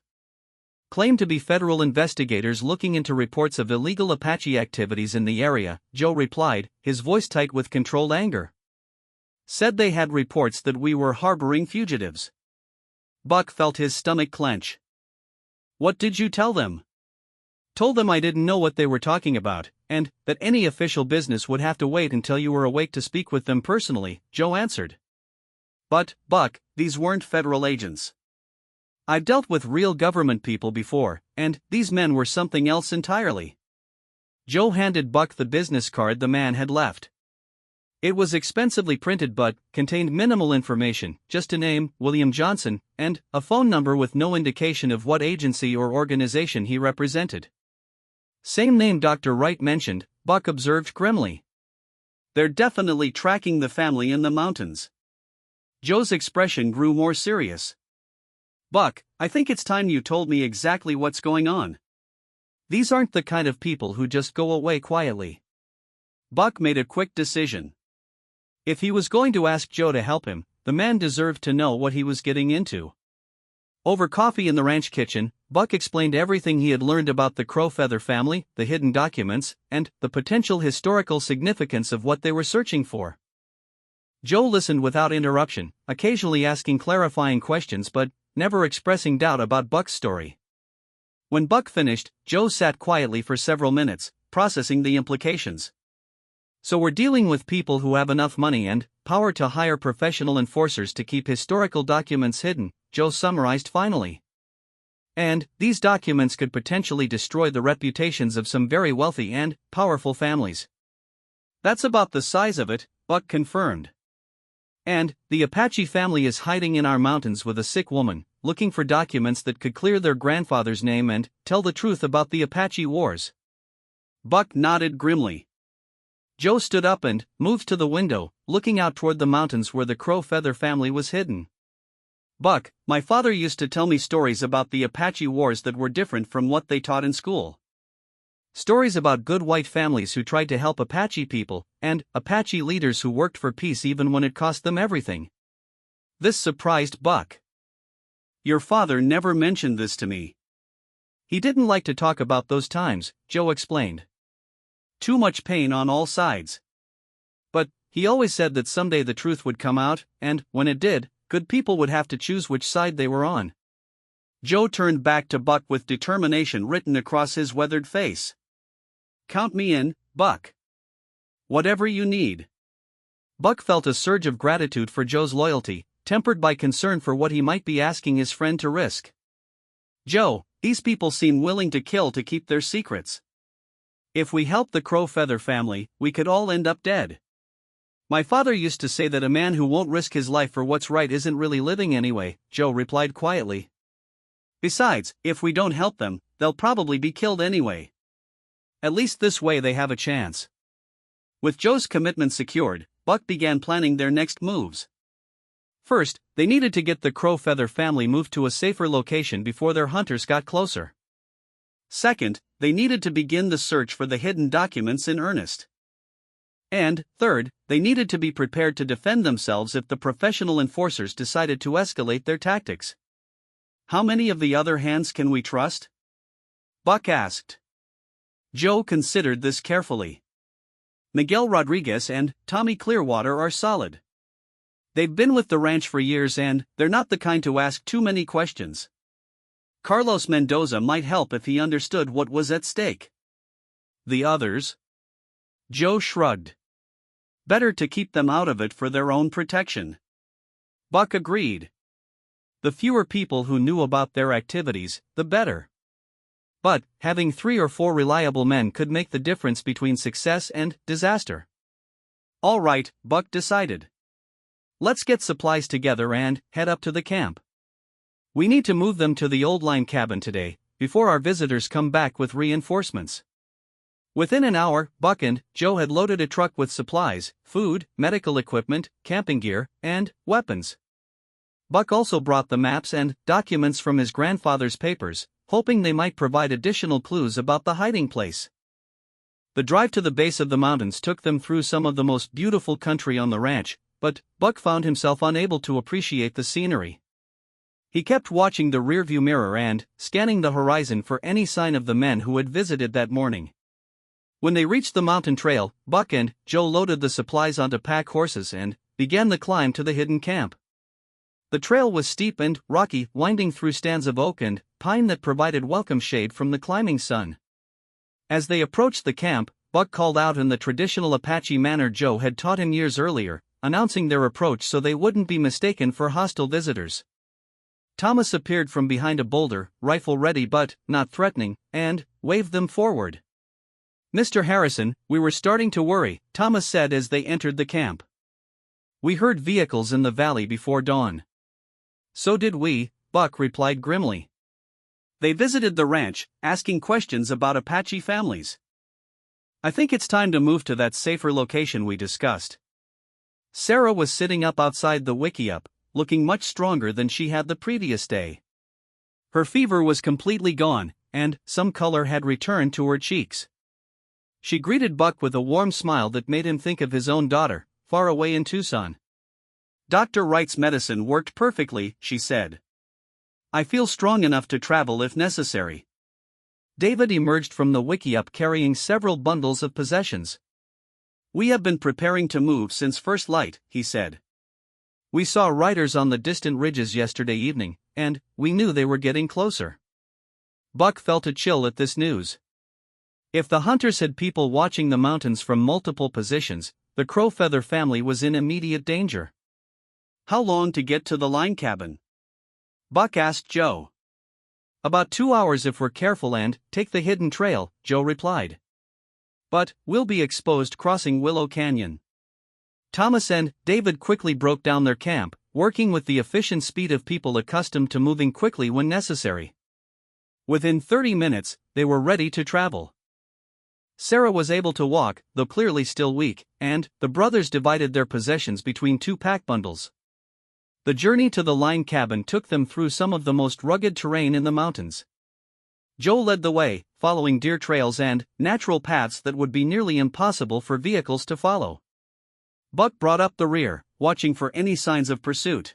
Claimed to be federal investigators looking into reports of illegal Apache activities in the area, Joe replied, his voice tight with controlled anger. Said they had reports that we were harboring fugitives. Buck felt his stomach clench. What did you tell them? Told them I didn't know what they were talking about, and that any official business would have to wait until you were awake to speak with them personally, Joe answered. But, Buck, these weren't federal agents. I've dealt with real government people before, and these men were something else entirely. Joe handed Buck the business card the man had left. It was expensively printed but contained minimal information, just a name, William Johnson, and a phone number with no indication of what agency or organization he represented. Same name Dr. Wright mentioned, Buck observed grimly. They're definitely tracking the family in the mountains. Joe's expression grew more serious. Buck, I think it's time you told me exactly what's going on. These aren't the kind of people who just go away quietly. Buck made a quick decision. If he was going to ask Joe to help him, the man deserved to know what he was getting into. Over coffee in the ranch kitchen, Buck explained everything he had learned about the Crowfeather family, the hidden documents, and the potential historical significance of what they were searching for. Joe listened without interruption, occasionally asking clarifying questions but never expressing doubt about Buck's story. When Buck finished, Joe sat quietly for several minutes, processing the implications. So we're dealing with people who have enough money and power to hire professional enforcers to keep historical documents hidden, Joe summarized finally. And these documents could potentially destroy the reputations of some very wealthy and powerful families. That's about the size of it, Buck confirmed. And the Apache family is hiding in our mountains with a sick woman, looking for documents that could clear their grandfather's name and tell the truth about the Apache wars. Buck nodded grimly. Joe stood up and moved to the window, looking out toward the mountains where the Crowfeather family was hidden. Buck, my father used to tell me stories about the Apache wars that were different from what they taught in school. Stories about good white families who tried to help Apache people, and Apache leaders who worked for peace even when it cost them everything. This surprised Buck. "Your father never mentioned this to me." "He didn't like to talk about those times," Joe explained. "Too much pain on all sides. But he always said that someday the truth would come out, and, when it did, good people would have to choose which side they were on." Joe turned back to Buck with determination written across his weathered face. "Count me in, Buck. Whatever you need." Buck felt a surge of gratitude for Joe's loyalty, tempered by concern for what he might be asking his friend to risk. "Joe, these people seem willing to kill to keep their secrets. If we help the Crow Feather family, we could all end up dead. My father used to say that a man who won't risk his life for what's right isn't really living anyway," Joe replied quietly. "Besides, if we don't help them, they'll probably be killed anyway. At least this way they have a chance." With Joe's commitment secured, Buck began planning their next moves. First, they needed to get the Crow Feather family moved to a safer location before their hunters got closer. Second, they needed to begin the search for the hidden documents in earnest. And, third, they needed to be prepared to defend themselves if the professional enforcers decided to escalate their tactics. "How many of the other hands can we trust?" Buck asked. Joe considered this carefully. "Miguel Rodriguez and Tommy Clearwater are solid. They've been with the ranch for years and they're not the kind to ask too many questions. Carlos Mendoza might help if he understood what was at stake. The others?" Joe shrugged. "Better to keep them out of it for their own protection." Buck agreed. The fewer people who knew about their activities, the better. But having 3 or 4 reliable men could make the difference between success and disaster. "All right," Buck decided. "Let's get supplies together and head up to the camp. We need to move them to the old line cabin today, before our visitors come back with reinforcements." Within an hour, Buck and Joe had loaded a truck with supplies, food, medical equipment, camping gear, and weapons. Buck also brought the maps and documents from his grandfather's papers, hoping they might provide additional clues about the hiding place. The drive to the base of the mountains took them through some of the most beautiful country on the ranch, but Buck found himself unable to appreciate the scenery. He kept watching the rearview mirror and scanning the horizon for any sign of the men who had visited that morning. When they reached the mountain trail, Buck and Joe loaded the supplies onto pack horses and began the climb to the hidden camp. The trail was steep and rocky, winding through stands of oak and pine that provided welcome shade from the climbing sun. As they approached the camp, Buck called out in the traditional Apache manner Joe had taught him years earlier, announcing their approach so they wouldn't be mistaken for hostile visitors. Thomas appeared from behind a boulder, rifle ready but not threatening, and waved them forward. "Mr. Harrison, we were starting to worry," Thomas said as they entered the camp. "We heard vehicles in the valley before dawn." "So did we," Buck replied grimly. They visited the ranch, asking questions about Apache families. "I think it's time to move to that safer location we discussed." Sarah was sitting up outside the wickiup, looking much stronger than she had the previous day. Her fever was completely gone, and some color had returned to her cheeks. She greeted Buck with a warm smile that made him think of his own daughter, far away in Tucson. "Dr. Wright's medicine worked perfectly," she said. "I feel strong enough to travel if necessary." David emerged from the wickiup carrying several bundles of possessions. "We have been preparing to move since first light," he said. "We saw riders on the distant ridges yesterday evening, and we knew they were getting closer." Buck felt a chill at this news. If the hunters had people watching the mountains from multiple positions, the Crow Feather family was in immediate danger. "How long to get to the line cabin?" Buck asked Joe. "About 2 hours if we're careful and take the hidden trail," Joe replied. "But we'll be exposed crossing Willow Canyon." Thomas and David quickly broke down their camp, working with the efficient speed of people accustomed to moving quickly when necessary. Within 30 minutes, they were ready to travel. Sarah was able to walk, though clearly still weak, and the brothers divided their possessions between 2 pack bundles. The journey to the line cabin took them through some of the most rugged terrain in the mountains. Joe led the way, following deer trails and natural paths that would be nearly impossible for vehicles to follow. Buck brought up the rear, watching for any signs of pursuit.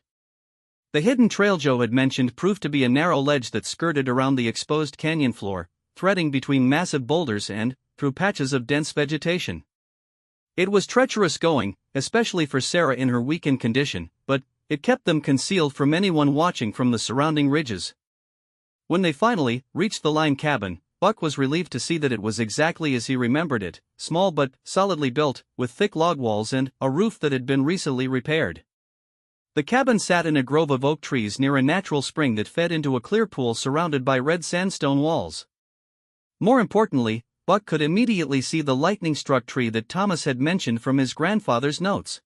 The hidden trail Joe had mentioned proved to be a narrow ledge that skirted around the exposed canyon floor, threading between massive boulders and through patches of dense vegetation. It was treacherous going, especially for Sarah in her weakened condition, but it kept them concealed from anyone watching from the surrounding ridges. When they finally reached the lime cabin, Buck was relieved to see that it was exactly as he remembered it, small but solidly built, with thick log walls and a roof that had been recently repaired. The cabin sat in a grove of oak trees near a natural spring that fed into a clear pool surrounded by red sandstone walls. More importantly, Buck could immediately see the lightning-struck tree that Thomas had mentioned from his grandfather's notes.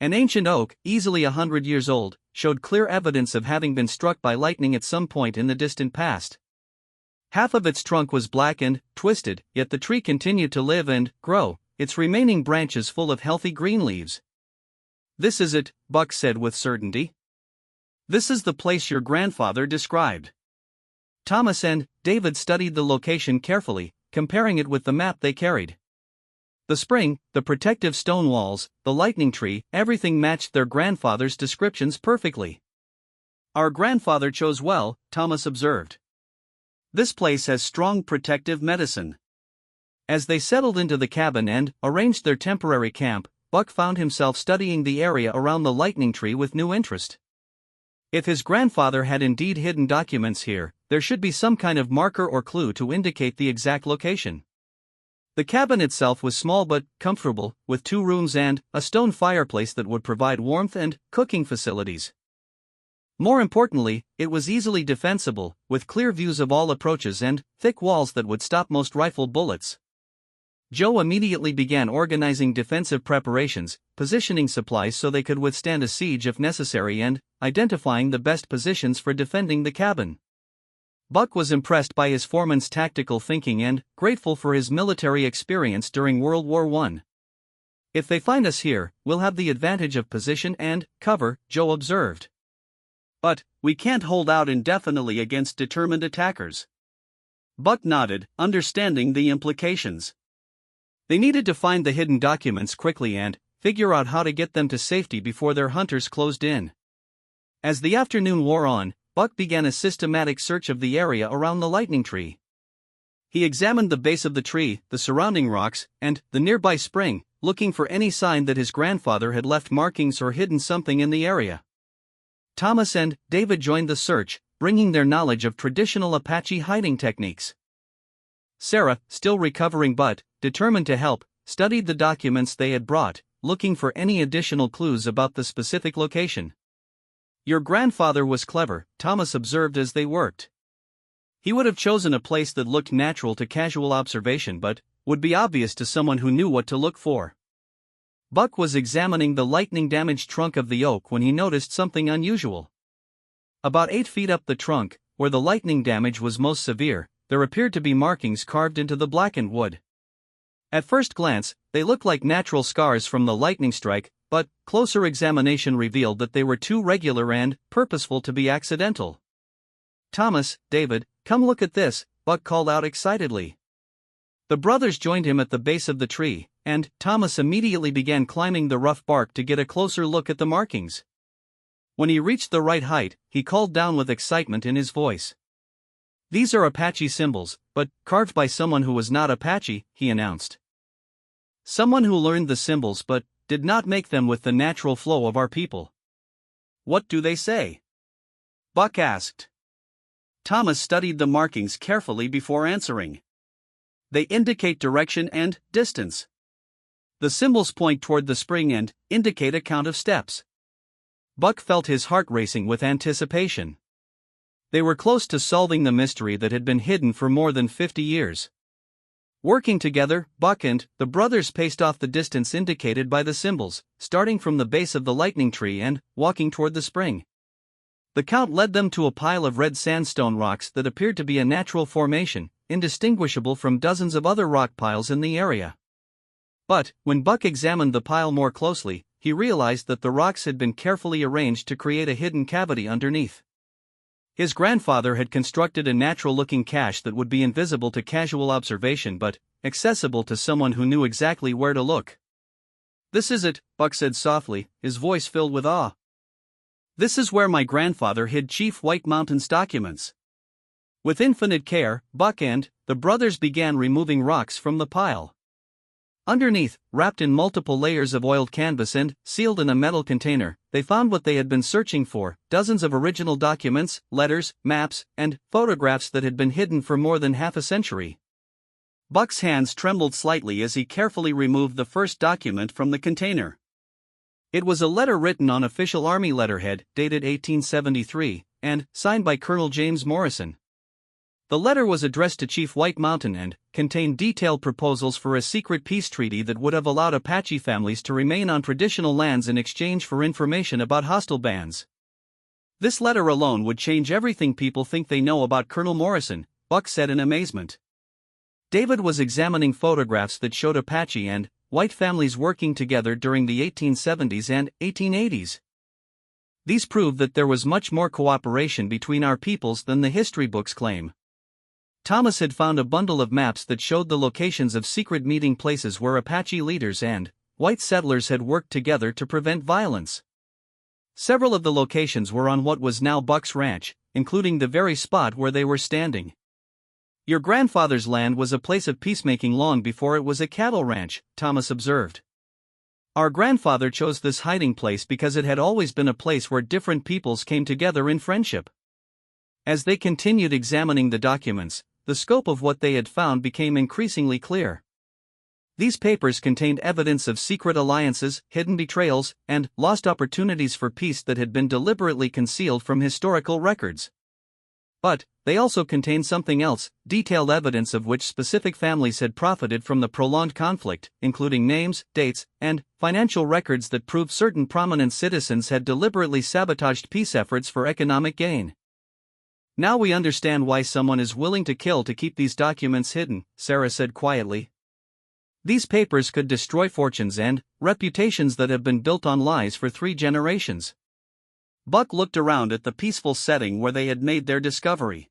An ancient oak, easily 100 years old, showed clear evidence of having been struck by lightning at some point in the distant past. Half of its trunk was black and twisted, yet the tree continued to live and grow, its remaining branches full of healthy green leaves. "This is it," Buck said with certainty. "This is the place your grandfather described." Thomas and David studied the location carefully, comparing it with the map they carried. The spring, the protective stone walls, the lightning tree, everything matched their grandfather's descriptions perfectly. "Our grandfather chose well," Thomas observed. "This place has strong protective medicine." As they settled into the cabin and arranged their temporary camp, Buck found himself studying the area around the lightning tree with new interest. If his grandfather had indeed hidden documents here, there should be some kind of marker or clue to indicate the exact location. The cabin itself was small but comfortable, with 2 rooms and a stone fireplace that would provide warmth and cooking facilities. More importantly, it was easily defensible, with clear views of all approaches and thick walls that would stop most rifle bullets. Joe immediately began organizing defensive preparations, positioning supplies so they could withstand a siege if necessary, and identifying the best positions for defending the cabin. Buck was impressed by his foreman's tactical thinking and grateful for his military experience during World War I. "If they find us here, we'll have the advantage of position and cover," Joe observed. "But we can't hold out indefinitely against determined attackers." Buck nodded, understanding the implications. They needed to find the hidden documents quickly and figure out how to get them to safety before their hunters closed in. As the afternoon wore on, Buck began a systematic search of the area around the lightning tree. He examined the base of the tree, the surrounding rocks, and the nearby spring, looking for any sign that his grandfather had left markings or hidden something in the area. Thomas and David joined the search, bringing their knowledge of traditional Apache hiding techniques. Sarah, still recovering but determined to help, studied the documents they had brought, looking for any additional clues about the specific location. "Your grandfather was clever," Thomas observed as they worked. "He would have chosen a place that looked natural to casual observation but would be obvious to someone who knew what to look for." Buck was examining the lightning-damaged trunk of the oak when he noticed something unusual. About 8 feet up the trunk, where the lightning damage was most severe, there appeared to be markings carved into the blackened wood. At first glance, they looked like natural scars from the lightning strike, but closer examination revealed that they were too regular and purposeful to be accidental. "Thomas, David, come look at this," Buck called out excitedly. The brothers joined him at the base of the tree, and Thomas immediately began climbing the rough bark to get a closer look at the markings. When he reached the right height, he called down with excitement in his voice. "These are Apache symbols, but carved by someone who was not Apache," he announced. "Someone who learned the symbols but did not make them with the natural flow of our people." "What do they say?" Buck asked. Thomas studied the markings carefully before answering. "They indicate direction and distance. The symbols point toward the spring and indicate a count of steps." Buck felt his heart racing with anticipation. They were close to solving the mystery that had been hidden for more than 50 years. Working together, Buck and the brothers paced off the distance indicated by the symbols, starting from the base of the lightning tree and walking toward the spring. The count led them to a pile of red sandstone rocks that appeared to be a natural formation, indistinguishable from dozens of other rock piles in the area. But, when Buck examined the pile more closely, he realized that the rocks had been carefully arranged to create a hidden cavity underneath. His grandfather had constructed a natural-looking cache that would be invisible to casual observation but accessible to someone who knew exactly where to look. "This is it," Buck said softly, his voice filled with awe. "This is where my grandfather hid Chief White Mountain's documents." With infinite care, Buck and the brothers began removing rocks from the pile. Underneath, wrapped in multiple layers of oiled canvas and sealed in a metal container, they found what they had been searching for: dozens of original documents, letters, maps, and photographs that had been hidden for more than half a century. Buck's hands trembled slightly as he carefully removed the first document from the container. It was a letter written on official Army letterhead, dated 1873, and signed by Colonel James Morrison. The letter was addressed to Chief White Mountain and contained detailed proposals for a secret peace treaty that would have allowed Apache families to remain on traditional lands in exchange for information about hostile bands. "This letter alone would change everything people think they know about Colonel Morrison," Buck said in amazement. David was examining photographs that showed Apache and white families working together during the 1870s and 1880s. "These prove that there was much more cooperation between our peoples than the history books claim." Thomas had found a bundle of maps that showed the locations of secret meeting places where Apache leaders and white settlers had worked together to prevent violence. Several of the locations were on what was now Buck's ranch, including the very spot where they were standing. "Your grandfather's land was a place of peacemaking long before it was a cattle ranch," Thomas observed. "Our grandfather chose this hiding place because it had always been a place where different peoples came together in friendship." As they continued examining the documents, the scope of what they had found became increasingly clear. These papers contained evidence of secret alliances, hidden betrayals, and lost opportunities for peace that had been deliberately concealed from historical records. But they also contained something else, detailed evidence of which specific families had profited from the prolonged conflict, including names, dates, and financial records that proved certain prominent citizens had deliberately sabotaged peace efforts for economic gain. "Now we understand why someone is willing to kill to keep these documents hidden," Sarah said quietly. "These papers could destroy fortunes and reputations that have been built on lies for 3 generations." Buck looked around at the peaceful setting where they had made their discovery.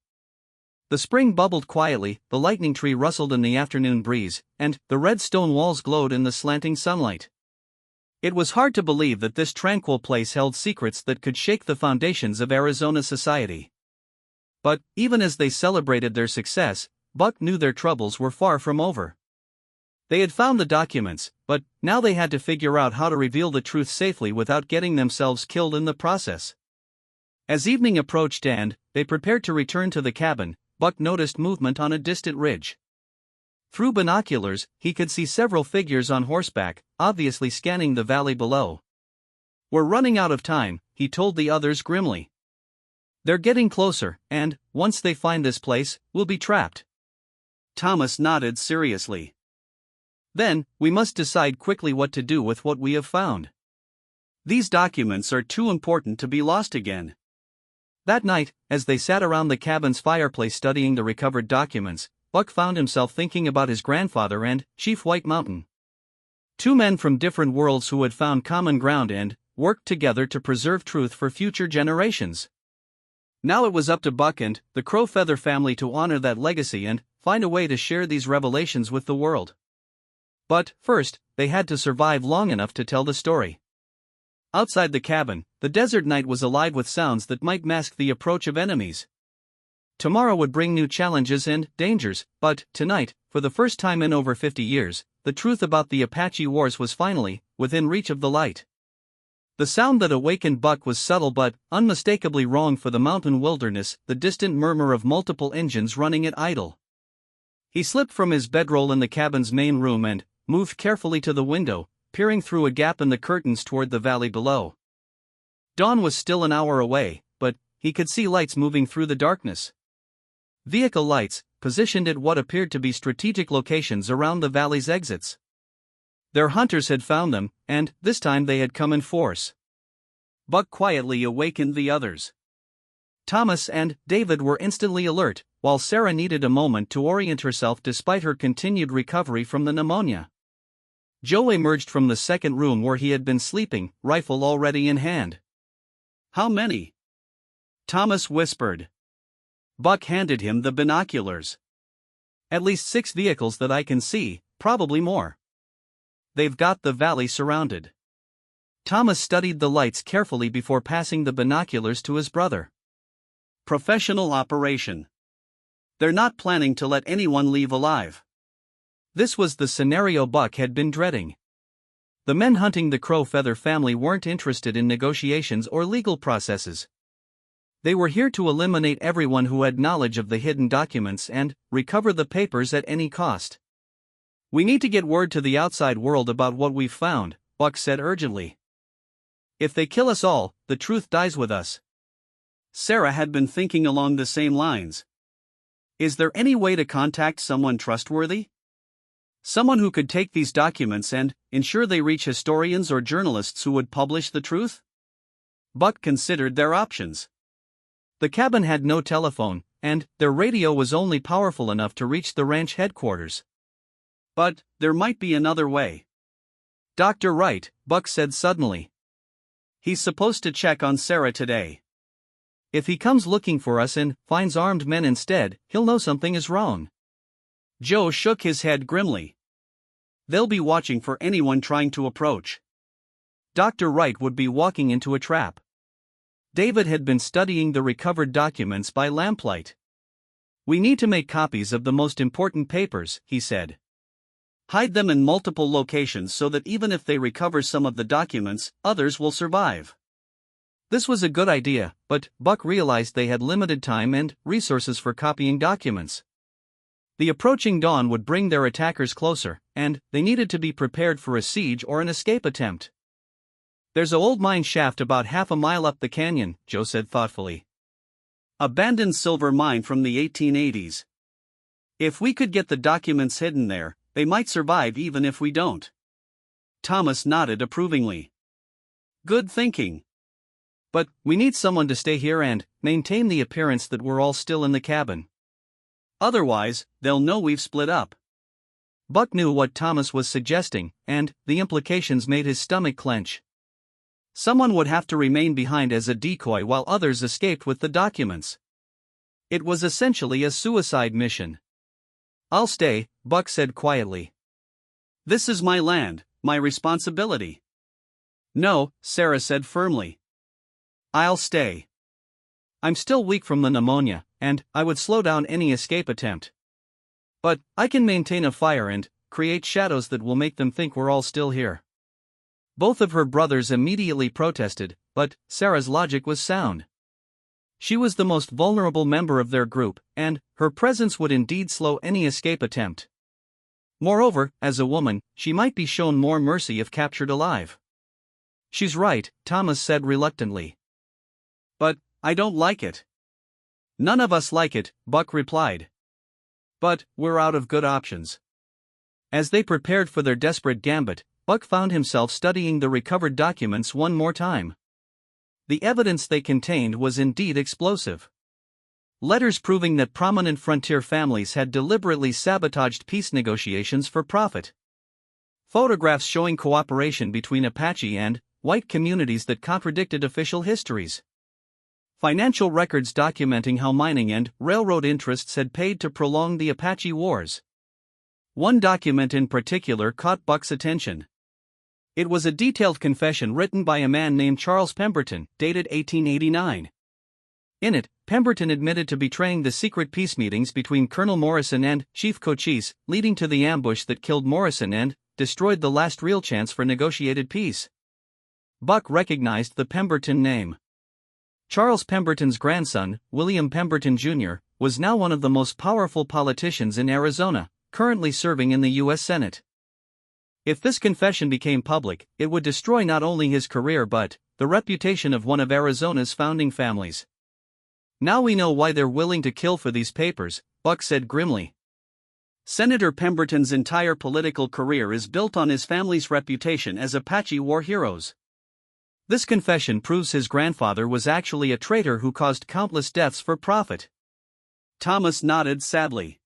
The spring bubbled quietly, the lightning tree rustled in the afternoon breeze, and the red stone walls glowed in the slanting sunlight. It was hard to believe that this tranquil place held secrets that could shake the foundations of Arizona society. But even as they celebrated their success, Buck knew their troubles were far from over. They had found the documents, but now they had to figure out how to reveal the truth safely without getting themselves killed in the process. As evening approached and they prepared to return to the cabin, Buck noticed movement on a distant ridge. Through binoculars, he could see several figures on horseback, obviously scanning the valley below. "We're running out of time," he told the others grimly. "They're getting closer, and once they find this place, we'll be trapped." Thomas nodded seriously. "Then, we must decide quickly what to do with what we have found. These documents are too important to be lost again." That night, as they sat around the cabin's fireplace studying the recovered documents, Buck found himself thinking about his grandfather and Chief White Mountain. 2 men from different worlds who had found common ground and worked together to preserve truth for future generations. Now it was up to Buck and the Crow Feather family to honor that legacy and find a way to share these revelations with the world. But first, they had to survive long enough to tell the story. Outside the cabin, the desert night was alive with sounds that might mask the approach of enemies. Tomorrow would bring new challenges and dangers, but tonight, for the first time in over 50 years, the truth about the Apache Wars was finally within reach of the light. The sound that awakened Buck was subtle but unmistakably wrong for the mountain wilderness, the distant murmur of multiple engines running at idle. He slipped from his bedroll in the cabin's main room and moved carefully to the window, peering through a gap in the curtains toward the valley below. Dawn was still an hour away, but he could see lights moving through the darkness. Vehicle lights, positioned at what appeared to be strategic locations around the valley's exits. Their hunters had found them, and this time they had come in force. Buck quietly awakened the others. Thomas and David were instantly alert, while Sarah needed a moment to orient herself despite her continued recovery from the pneumonia. Joe emerged from the second room where he had been sleeping, rifle already in hand. "How many?" Thomas whispered. Buck handed him the binoculars. At least 6 vehicles that I can see, probably more. They've got the valley surrounded. Thomas studied the lights carefully before passing the binoculars to his brother. Professional operation. They're not planning to let anyone leave alive. This was the scenario Buck had been dreading. The men hunting the Crow Feather family weren't interested in negotiations or legal processes. They were here to eliminate everyone who had knowledge of the hidden documents and recover the papers at any cost. We need to get word to the outside world about what we've found, Buck said urgently. If they kill us all, the truth dies with us. Sarah had been thinking along the same lines. Is there any way to contact someone trustworthy? Someone who could take these documents and ensure they reach historians or journalists who would publish the truth? Buck considered their options. The cabin had no telephone, and their radio was only powerful enough to reach the ranch headquarters. But there might be another way. Dr. Wright, Buck said suddenly. He's supposed to check on Sarah today. If he comes looking for us and finds armed men instead, he'll know something is wrong. Joe shook his head grimly. They'll be watching for anyone trying to approach. Dr. Wright would be walking into a trap. David had been studying the recovered documents by lamplight. We need to make copies of the most important papers, he said. Hide them in multiple locations so that even if they recover some of the documents, others will survive. This was a good idea, but Buck realized they had limited time and resources for copying documents. The approaching dawn would bring their attackers closer, and they needed to be prepared for a siege or an escape attempt. There's an old mine shaft about half a mile up the canyon, Joe said thoughtfully. Abandoned silver mine from the 1880s. If we could get the documents hidden there, they might survive even if we don't. Thomas nodded approvingly. Good thinking. But we need someone to stay here and maintain the appearance that we're all still in the cabin. Otherwise, they'll know we've split up. Buck knew what Thomas was suggesting, and the implications made his stomach clench. Someone would have to remain behind as a decoy while others escaped with the documents. It was essentially a suicide mission. I'll stay, Buck said quietly. This is my land, my responsibility. No, Sarah said firmly. I'll stay. I'm still weak from the pneumonia, and I would slow down any escape attempt. But I can maintain a fire and create shadows that will make them think we're all still here. Both of her brothers immediately protested, but Sarah's logic was sound. She was the most vulnerable member of their group, and her presence would indeed slow any escape attempt. Moreover, as a woman, she might be shown more mercy if captured alive. She's right, Thomas said reluctantly. But I don't like it. None of us like it, Buck replied. But we're out of good options. As they prepared for their desperate gambit, Buck found himself studying the recovered documents one more time. The evidence they contained was indeed explosive. Letters proving that prominent frontier families had deliberately sabotaged peace negotiations for profit. Photographs showing cooperation between Apache and white communities that contradicted official histories. Financial records documenting how mining and railroad interests had paid to prolong the Apache wars. One document in particular caught Buck's attention. It was a detailed confession written by a man named Charles Pemberton, dated 1889. In it, Pemberton admitted to betraying the secret peace meetings between Colonel Morrison and Chief Cochise, leading to the ambush that killed Morrison and destroyed the last real chance for negotiated peace. Buck recognized the Pemberton name. Charles Pemberton's grandson, William Pemberton Jr., was now one of the most powerful politicians in Arizona, currently serving in the U.S. Senate. If this confession became public, it would destroy not only his career but the reputation of one of Arizona's founding families. Now we know why they're willing to kill for these papers, Buck said grimly. Senator Pemberton's entire political career is built on his family's reputation as Apache war heroes. This confession proves his grandfather was actually a traitor who caused countless deaths for profit. Thomas nodded sadly.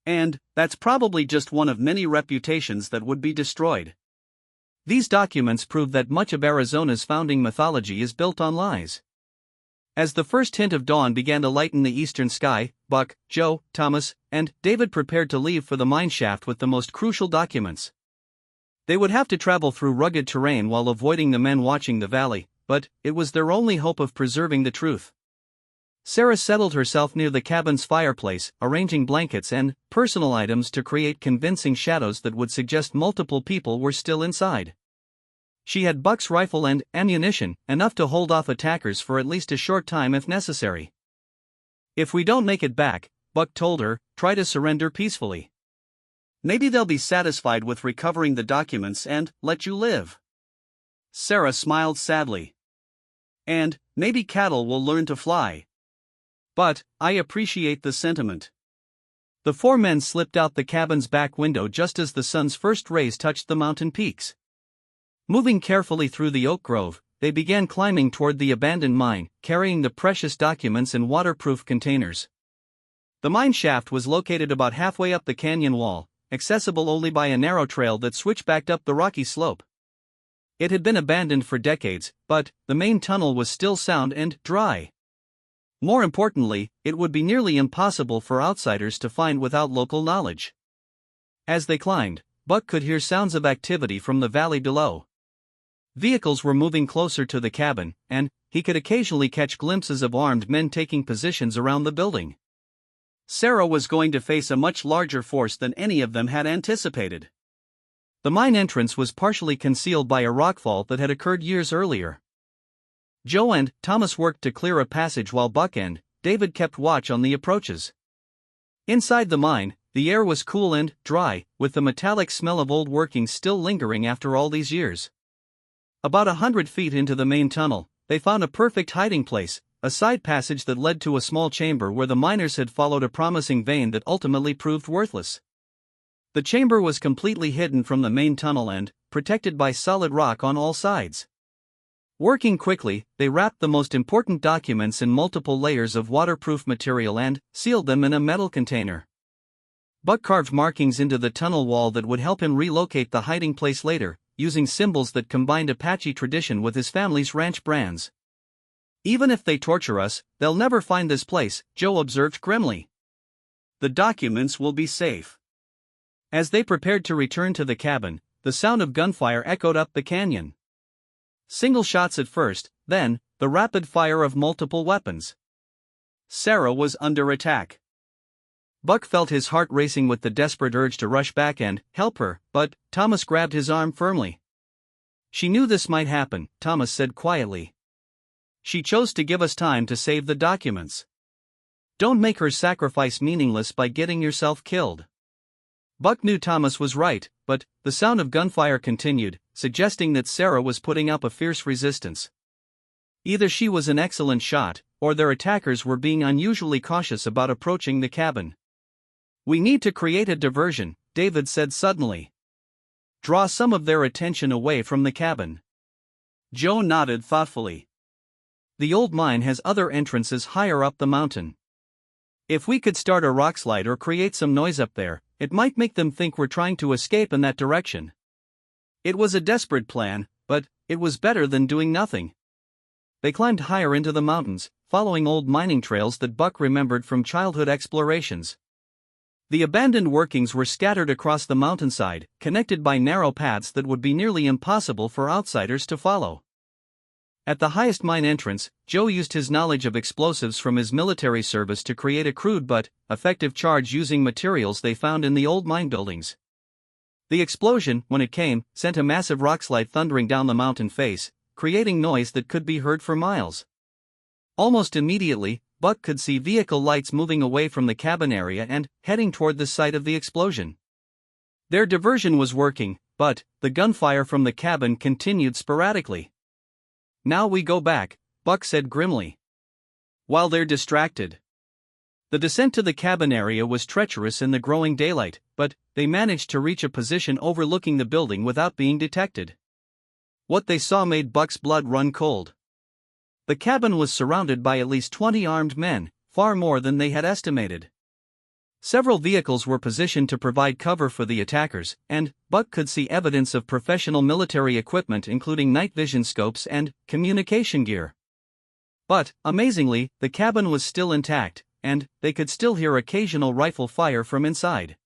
And that's probably just one of many reputations that would be destroyed. These documents prove that much of Arizona's founding mythology is built on lies. As the first hint of dawn began to lighten the eastern sky, Buck, Joe, Thomas, and David prepared to leave for the mine shaft with the most crucial documents. They would have to travel through rugged terrain while avoiding the men watching the valley, but it was their only hope of preserving the truth. Sarah settled herself near the cabin's fireplace, arranging blankets and personal items to create convincing shadows that would suggest multiple people were still inside. She had Buck's rifle and ammunition, enough to hold off attackers for at least a short time if necessary. "If we don't make it back," Buck told her, "try to surrender peacefully. Maybe they'll be satisfied with recovering the documents and let you live." Sarah smiled sadly. "And maybe cattle will learn to fly. But I appreciate the sentiment." The four men slipped out the cabin's back window just as the sun's first rays touched the mountain peaks. Moving carefully through the oak grove, they began climbing toward the abandoned mine, carrying the precious documents in waterproof containers. The mine shaft was located about halfway up the canyon wall, accessible only by a narrow trail that switchbacked up the rocky slope. It had been abandoned for decades, but the main tunnel was still sound and dry. More importantly, it would be nearly impossible for outsiders to find without local knowledge. As they climbed, Buck could hear sounds of activity from the valley below. Vehicles were moving closer to the cabin, and he could occasionally catch glimpses of armed men taking positions around the building. Sarah was going to face a much larger force than any of them had anticipated. The mine entrance was partially concealed by a rockfall that had occurred years earlier. Joe and Thomas worked to clear a passage while Buck and David kept watch on the approaches. Inside the mine, the air was cool and dry, with the metallic smell of old workings still lingering after all these years. About 100 feet into the main tunnel, they found a perfect hiding place, a side passage that led to a small chamber where the miners had followed a promising vein that ultimately proved worthless. The chamber was completely hidden from the main tunnel and protected by solid rock on all sides. Working quickly, they wrapped the most important documents in multiple layers of waterproof material and sealed them in a metal container. Buck carved markings into the tunnel wall that would help him relocate the hiding place later, using symbols that combined Apache tradition with his family's ranch brands. "Even if they torture us, they'll never find this place," Joe observed grimly. "The documents will be safe." As they prepared to return to the cabin, the sound of gunfire echoed up the canyon. Single shots at first, then the rapid fire of multiple weapons. Sarah was under attack. Buck felt his heart racing with the desperate urge to rush back and help her, but Thomas grabbed his arm firmly. "She knew this might happen," Thomas said quietly. "She chose to give us time to save the documents. Don't make her sacrifice meaningless by getting yourself killed." Buck knew Thomas was right, but the sound of gunfire continued, suggesting that Sarah was putting up a fierce resistance. Either she was an excellent shot, or their attackers were being unusually cautious about approaching the cabin. "We need to create a diversion," David said suddenly. "Draw some of their attention away from the cabin." Joe nodded thoughtfully. "The old mine has other entrances higher up the mountain. If we could start a rockslide or create some noise up there, it might make them think we're trying to escape in that direction." It was a desperate plan, but it was better than doing nothing. They climbed higher into the mountains, following old mining trails that Buck remembered from childhood explorations. The abandoned workings were scattered across the mountainside, connected by narrow paths that would be nearly impossible for outsiders to follow. At the highest mine entrance, Joe used his knowledge of explosives from his military service to create a crude but effective charge using materials they found in the old mine buildings. The explosion, when it came, sent a massive rockslide thundering down the mountain face, creating noise that could be heard for miles. Almost immediately, Buck could see vehicle lights moving away from the cabin area and heading toward the site of the explosion. Their diversion was working, but the gunfire from the cabin continued sporadically. "Now we go back," Buck said grimly. "While they're distracted." The descent to the cabin area was treacherous in the growing daylight, but they managed to reach a position overlooking the building without being detected. What they saw made Buck's blood run cold. The cabin was surrounded by at least 20 armed men, far more than they had estimated. Several vehicles were positioned to provide cover for the attackers, and Buck could see evidence of professional military equipment including night vision scopes and communication gear. But, amazingly, the cabin was still intact, and they could still hear occasional rifle fire from inside.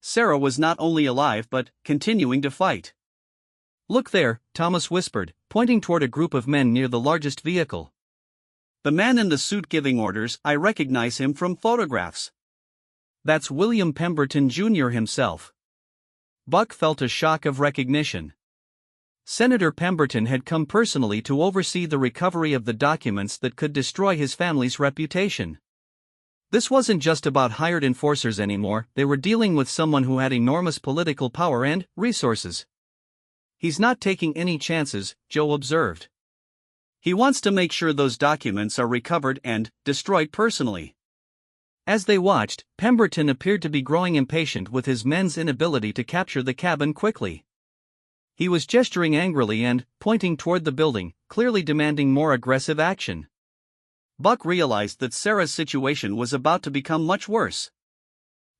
Sarah was not only alive but continuing to fight. "Look there," Thomas whispered, pointing toward a group of men near the largest vehicle. "The man in the suit giving orders, I recognize him from photographs. That's William Pemberton Jr. himself." Buck felt a shock of recognition. Senator Pemberton had come personally to oversee the recovery of the documents that could destroy his family's reputation. This wasn't just about hired enforcers anymore, they were dealing with someone who had enormous political power and resources. "He's not taking any chances," Joe observed. "He wants to make sure those documents are recovered and destroyed personally." As they watched, Pemberton appeared to be growing impatient with his men's inability to capture the cabin quickly. He was gesturing angrily and pointing toward the building, clearly demanding more aggressive action. Buck realized that Sarah's situation was about to become much worse.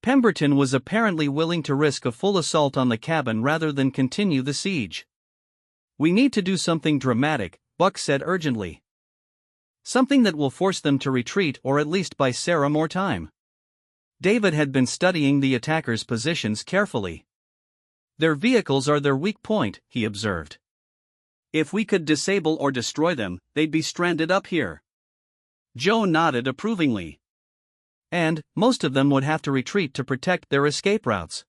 Pemberton was apparently willing to risk a full assault on the cabin rather than continue the siege. "We need to do something dramatic," Buck said urgently. "Something that will force them to retreat or at least buy Sarah more time." David had been studying the attackers' positions carefully. "Their vehicles are their weak point," he observed. "If we could disable or destroy them, they'd be stranded up here." Joe nodded approvingly. "And most of them would have to retreat to protect their escape routes."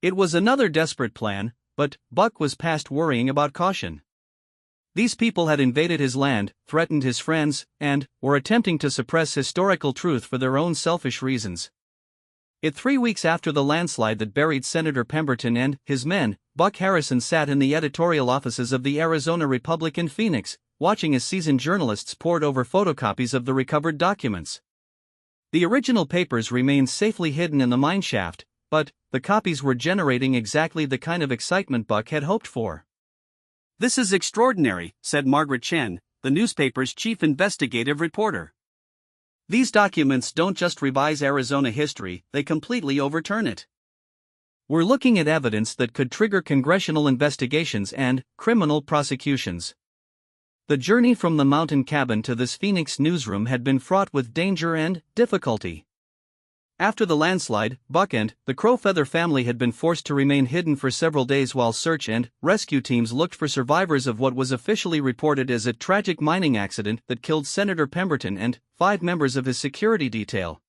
It was another desperate plan, but Buck was past worrying about caution. These people had invaded his land, threatened his friends, and were attempting to suppress historical truth for their own selfish reasons. 3 weeks after the landslide that buried Senator Pemberton and his men, Buck Harrison sat in the editorial offices of the Arizona Republic in Phoenix, watching as seasoned journalists pored over photocopies of the recovered documents. The original papers remained safely hidden in the mine shaft, but the copies were generating exactly the kind of excitement Buck had hoped for. "This is extraordinary," said Margaret Chen, the newspaper's chief investigative reporter. "These documents don't just revise Arizona history, they completely overturn it. We're looking at evidence that could trigger congressional investigations and criminal prosecutions." The journey from the mountain cabin to this Phoenix newsroom had been fraught with danger and difficulty. After the landslide, Buck and the Crowfeather family had been forced to remain hidden for several days while search and rescue teams looked for survivors of what was officially reported as a tragic mining accident that killed Senator Pemberton and 5 members of his security detail.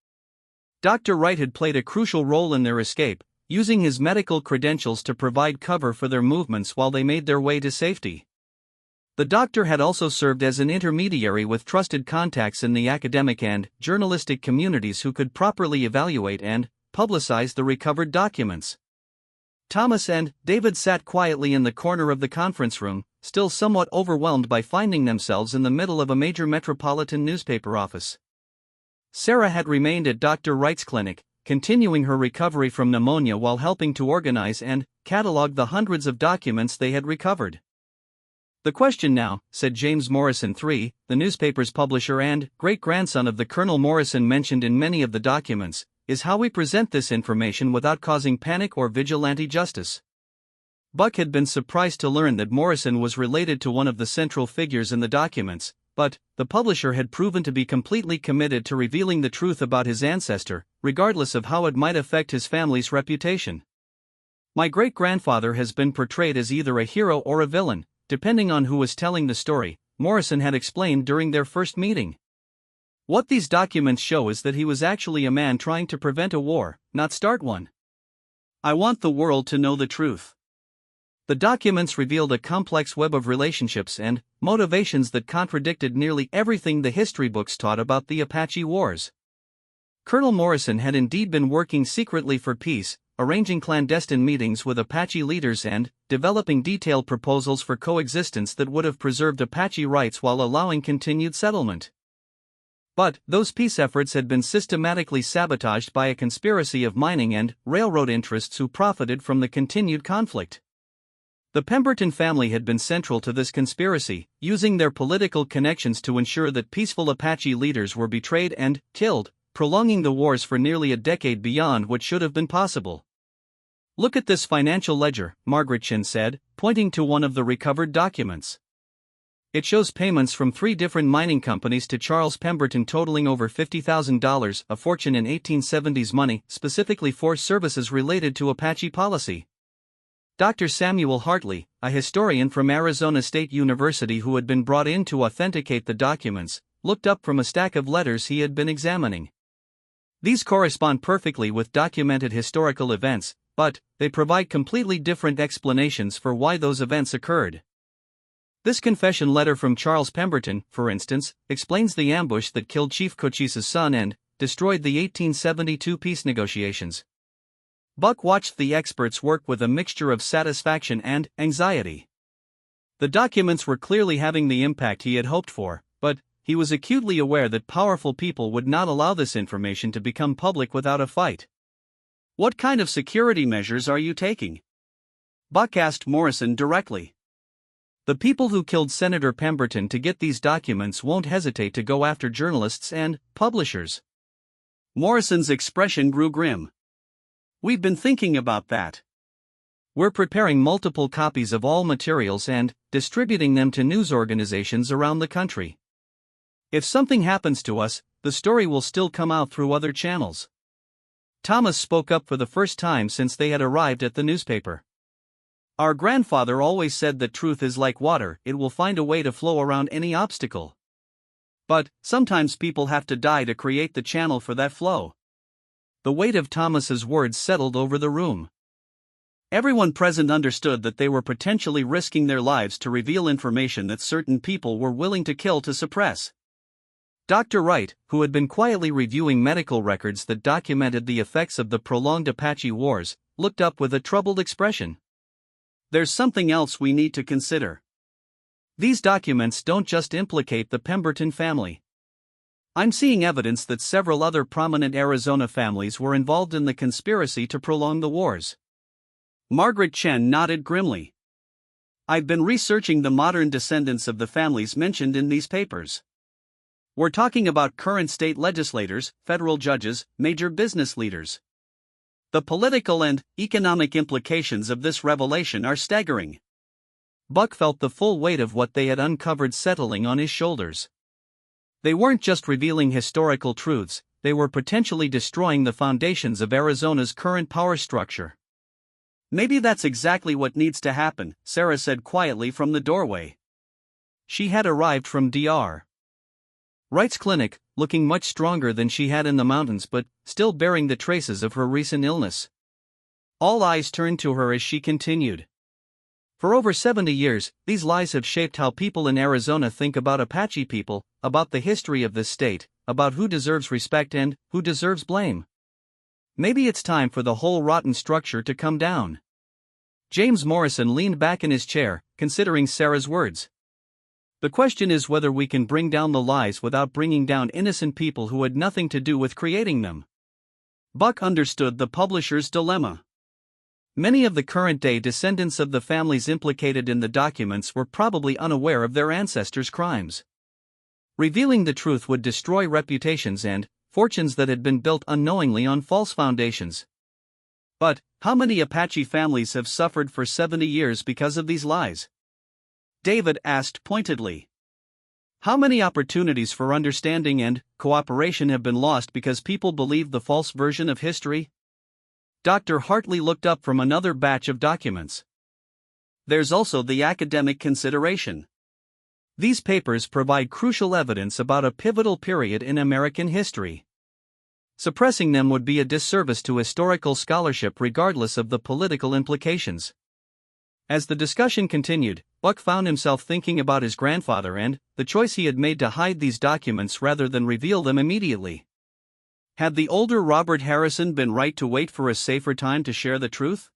Dr. Wright had played a crucial role in their escape, using his medical credentials to provide cover for their movements while they made their way to safety. The doctor had also served as an intermediary with trusted contacts in the academic and journalistic communities who could properly evaluate and publicize the recovered documents. Thomas and David sat quietly in the corner of the conference room, still somewhat overwhelmed by finding themselves in the middle of a major metropolitan newspaper office. Sarah had remained at Dr. Wright's clinic, continuing her recovery from pneumonia while helping to organize and catalog the hundreds of documents they had recovered. "The question now," said James Morrison III, the newspaper's publisher and great-grandson of the Colonel Morrison mentioned in many of the documents, "is how we present this information without causing panic or vigilante justice." Buck had been surprised to learn that Morrison was related to one of the central figures in the documents, but the publisher had proven to be completely committed to revealing the truth about his ancestor, regardless of how it might affect his family's reputation. "My great-grandfather has been portrayed as either a hero or a villain, depending on who was telling the story," Morrison had explained during their first meeting. "What these documents show is that he was actually a man trying to prevent a war, not start one. I want the world to know the truth." The documents revealed a complex web of relationships and motivations that contradicted nearly everything the history books taught about the Apache Wars. Colonel Morrison had indeed been working secretly for peace, arranging clandestine meetings with Apache leaders and developing detailed proposals for coexistence that would have preserved Apache rights while allowing continued settlement. But those peace efforts had been systematically sabotaged by a conspiracy of mining and railroad interests who profited from the continued conflict. The Pemberton family had been central to this conspiracy, using their political connections to ensure that peaceful Apache leaders were betrayed and killed, prolonging the wars for nearly a decade beyond what should have been possible. "Look at this financial ledger," Margaret Chen said, pointing to one of the recovered documents. It shows payments from 3 different mining companies to Charles Pemberton totaling over $50,000, a fortune in 1870s money, specifically for services related to Apache policy. Dr. Samuel Hartley, a historian from Arizona State University who had been brought in to authenticate the documents, looked up from a stack of letters he had been examining. These correspond perfectly with documented historical events, but they provide completely different explanations for why those events occurred. This confession letter from Charles Pemberton, for instance, explains the ambush that killed Chief Cochise's son and destroyed the 1872 peace negotiations. Buck watched the experts work with a mixture of satisfaction and anxiety. The documents were clearly having the impact he had hoped for, but he was acutely aware that powerful people would not allow this information to become public without a fight. "What kind of security measures are you taking?" Buck asked Morrison directly. "The people who killed Senator Pemberton to get these documents won't hesitate to go after journalists and publishers." Morrison's expression grew grim. "We've been thinking about that. We're preparing multiple copies of all materials and distributing them to news organizations around the country. If something happens to us, the story will still come out through other channels." Thomas spoke up for the first time since they had arrived at the newspaper. "Our grandfather always said that truth is like water, it will find a way to flow around any obstacle. But sometimes people have to die to create the channel for that flow." The weight of Thomas's words settled over the room. Everyone present understood that they were potentially risking their lives to reveal information that certain people were willing to kill to suppress. Dr. Wright, who had been quietly reviewing medical records that documented the effects of the prolonged Apache wars, looked up with a troubled expression. "There's something else we need to consider. These documents don't just implicate the Pemberton family. I'm seeing evidence that several other prominent Arizona families were involved in the conspiracy to prolong the wars." Margaret Chen nodded grimly. "I've been researching the modern descendants of the families mentioned in these papers. We're talking about current state legislators, federal judges, major business leaders. The political and economic implications of this revelation are staggering." Buck felt the full weight of what they had uncovered settling on his shoulders. They weren't just revealing historical truths, they were potentially destroying the foundations of Arizona's current power structure. "Maybe that's exactly what needs to happen," Sarah said quietly from the doorway. She had arrived from Dr. Wright's clinic, looking much stronger than she had in the mountains but still bearing the traces of her recent illness. All eyes turned to her as she continued. "For over 70 years, these lies have shaped how people in Arizona think about Apache people, about the history of this state, about who deserves respect and who deserves blame. Maybe it's time for the whole rotten structure to come down." James Morrison leaned back in his chair, considering Sarah's words. "The question is whether we can bring down the lies without bringing down innocent people who had nothing to do with creating them." Buck understood the publisher's dilemma. Many of the current-day descendants of the families implicated in the documents were probably unaware of their ancestors' crimes. Revealing the truth would destroy reputations and fortunes that had been built unknowingly on false foundations. But how many Apache families have suffered for 70 years because of these lies? David asked pointedly. "How many opportunities for understanding and cooperation have been lost because people believed the false version of history?" Dr. Hartley looked up from another batch of documents. "There's also the academic consideration. These papers provide crucial evidence about a pivotal period in American history. Suppressing them would be a disservice to historical scholarship regardless of the political implications." As the discussion continued, Buck found himself thinking about his grandfather and the choice he had made to hide these documents rather than reveal them immediately. Had the older Robert Harrison been right to wait for a safer time to share the truth?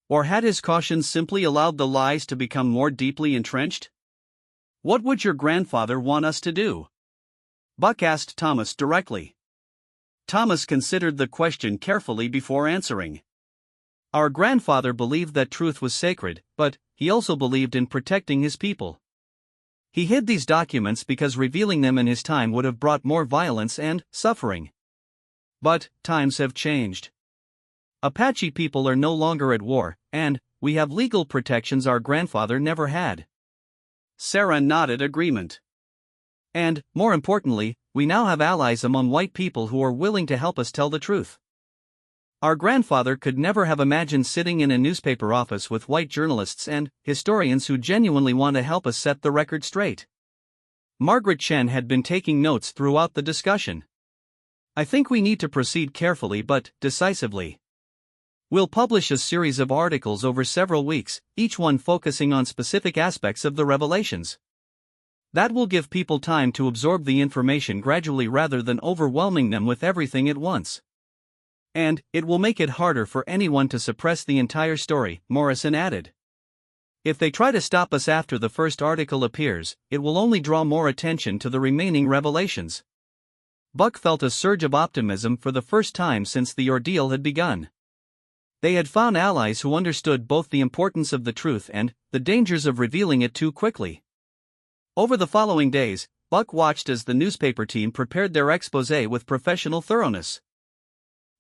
Or had his caution simply allowed the lies to become more deeply entrenched? "What would your grandfather want us to do?" Buck asked Thomas directly. Thomas considered the question carefully before answering. "Our grandfather believed that truth was sacred, but he also believed in protecting his people. He hid these documents because revealing them in his time would have brought more violence and suffering. But times have changed. Apache people are no longer at war, and we have legal protections our grandfather never had. Sarah nodded agreement. And, more importantly, we now have allies among white people who are willing to help us tell the truth. Our grandfather could never have imagined sitting in a newspaper office with white journalists and historians who genuinely want to help us set the record straight. Margaret Chen had been taking notes throughout the discussion. I think we need to proceed carefully but decisively. We'll publish a series of articles over several weeks, each one focusing on specific aspects of the revelations. That will give people time to absorb the information gradually rather than overwhelming them with everything at once. And it will make it harder for anyone to suppress the entire story, Morrison added. If they try to stop us after the first article appears, it will only draw more attention to the remaining revelations. Buck felt a surge of optimism for the first time since the ordeal had begun. They had found allies who understood both the importance of the truth and the dangers of revealing it too quickly. Over the following days, Buck watched as the newspaper team prepared their exposé with professional thoroughness.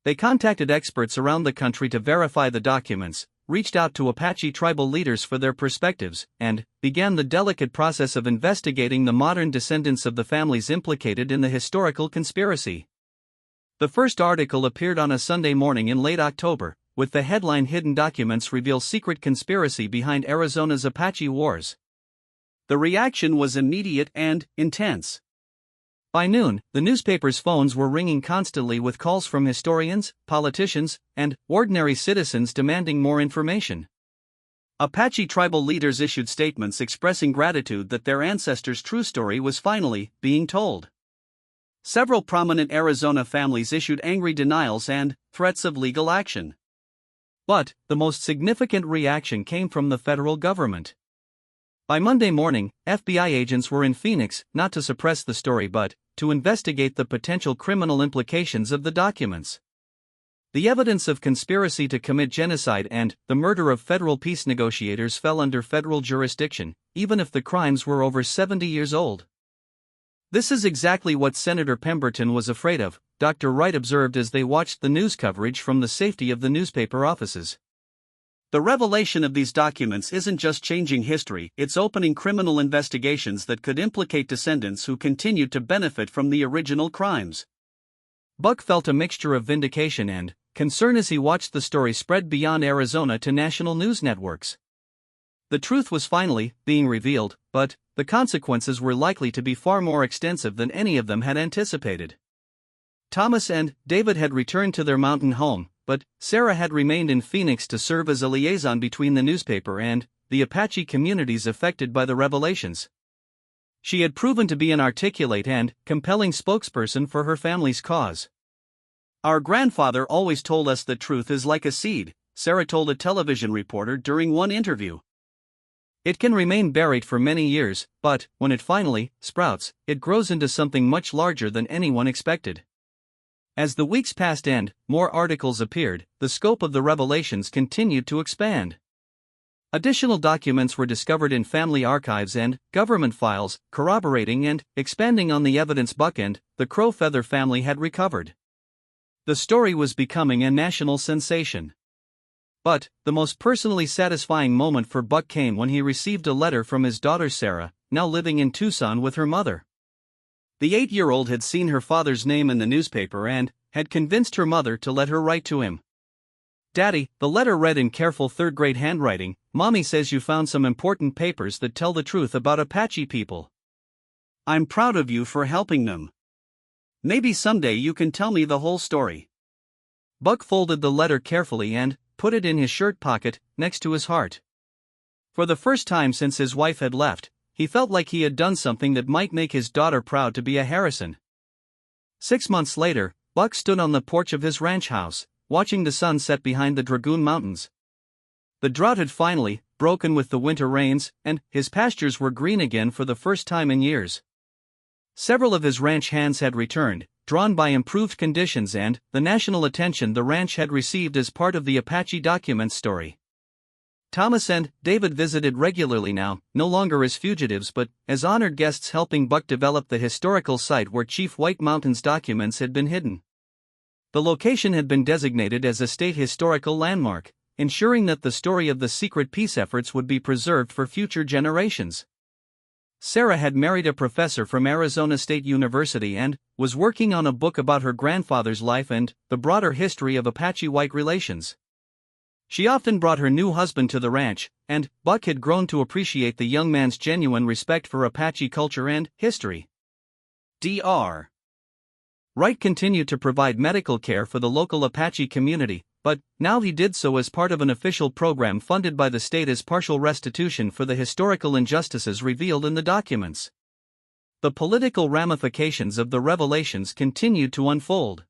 They contacted experts around the country to verify the documents, reached out to Apache tribal leaders for their perspectives, and began the delicate process of investigating the modern descendants of the families implicated in the historical conspiracy. The first article appeared on a Sunday morning in late October, with the headline "Hidden Documents Reveal Secret Conspiracy Behind Arizona's Apache Wars." The reaction was immediate and intense. By noon, the newspaper's phones were ringing constantly with calls from historians, politicians, and ordinary citizens demanding more information. Apache tribal leaders issued statements expressing gratitude that their ancestors' true story was finally being told. Several prominent Arizona families issued angry denials and threats of legal action. But the most significant reaction came from the federal government. By Monday morning, FBI agents were in Phoenix not to suppress the story but to investigate the potential criminal implications of the documents. The evidence of conspiracy to commit genocide and the murder of federal peace negotiators fell under federal jurisdiction, even if the crimes were over 70 years old. This is exactly what Senator Pemberton was afraid of, Dr. Wright observed as they watched the news coverage from the safety of the newspaper offices. The revelation of these documents isn't just changing history, it's opening criminal investigations that could implicate descendants who continued to benefit from the original crimes. Buck felt a mixture of vindication and concern as he watched the story spread beyond Arizona to national news networks. The truth was finally being revealed, but the consequences were likely to be far more extensive than any of them had anticipated. Thomas and David had returned to their mountain home, but Sarah had remained in Phoenix to serve as a liaison between the newspaper and the Apache communities affected by the revelations. She had proven to be an articulate and compelling spokesperson for her family's cause. "Our grandfather always told us that truth is like a seed," Sarah told a television reporter during one interview. "It can remain buried for many years, but when it finally sprouts, it grows into something much larger than anyone expected." As the weeks passed and more articles appeared, the scope of the revelations continued to expand. Additional documents were discovered in family archives and government files, corroborating and expanding on the evidence Buck and the Crow Feather family had recovered. The story was becoming a national sensation. But the most personally satisfying moment for Buck came when he received a letter from his daughter Sarah, now living in Tucson with her mother. The 8-year-old had seen her father's name in the newspaper and had convinced her mother to let her write to him. "Daddy," the letter read in careful third-grade handwriting, "Mommy says you found some important papers that tell the truth about Apache people. I'm proud of you for helping them. Maybe someday you can tell me the whole story." Buck folded the letter carefully and put it in his shirt pocket, next to his heart. For the first time since his wife had left, he felt like he had done something that might make his daughter proud to be a Harrison. 6 months later, Buck stood on the porch of his ranch house, watching the sun set behind the Dragoon Mountains. The drought had finally broken with the winter rains, and his pastures were green again for the first time in years. Several of his ranch hands had returned, drawn by improved conditions and the national attention the ranch had received as part of the Apache documents story. Thomas and David visited regularly now, no longer as fugitives but as honored guests helping Buck develop the historical site where Chief White Mountain's documents had been hidden. The location had been designated as a state historical landmark, ensuring that the story of the secret peace efforts would be preserved for future generations. Sarah had married a professor from Arizona State University and was working on a book about her grandfather's life and the broader history of Apache-white relations. She often brought her new husband to the ranch, and Buck had grown to appreciate the young man's genuine respect for Apache culture and history. Dr. Wright continued to provide medical care for the local Apache community, but now he did so as part of an official program funded by the state as partial restitution for the historical injustices revealed in the documents. The political ramifications of the revelations continued to unfold.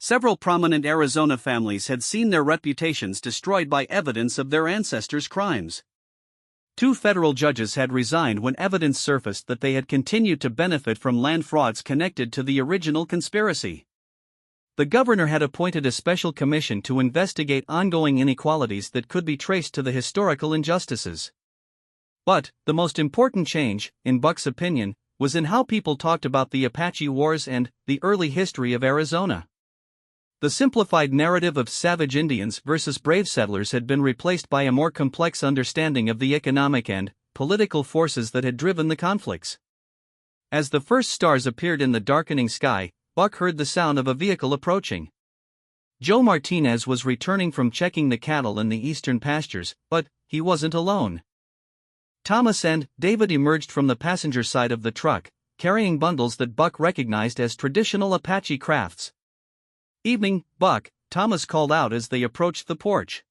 Several prominent Arizona families had seen their reputations destroyed by evidence of their ancestors' crimes. 2 federal judges had resigned when evidence surfaced that they had continued to benefit from land frauds connected to the original conspiracy. The governor had appointed a special commission to investigate ongoing inequalities that could be traced to the historical injustices. But the most important change, in Buck's opinion, was in how people talked about the Apache Wars and the early history of Arizona. The simplified narrative of savage Indians versus brave settlers had been replaced by a more complex understanding of the economic and political forces that had driven the conflicts. As the first stars appeared in the darkening sky, Buck heard the sound of a vehicle approaching. Joe Martinez was returning from checking the cattle in the eastern pastures, but he wasn't alone. Thomas and David emerged from the passenger side of the truck, carrying bundles that Buck recognized as traditional Apache crafts. "Evening, Buck," Thomas called out as they approached the porch.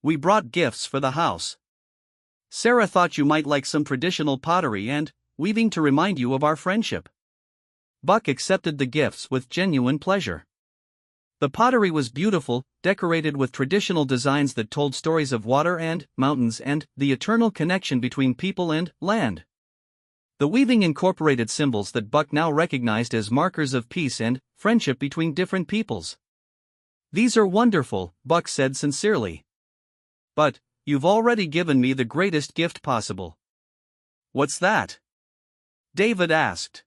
"We brought gifts for the house. Sarah thought you might like some traditional pottery and weaving to remind you of our friendship." Buck accepted the gifts with genuine pleasure. The pottery was beautiful, decorated with traditional designs that told stories of water and mountains and the eternal connection between people and land. The weaving incorporated symbols that Buck now recognized as markers of peace and friendship between different peoples. "These are wonderful," Buck said sincerely. "But you've already given me the greatest gift possible." "What's that?" David asked.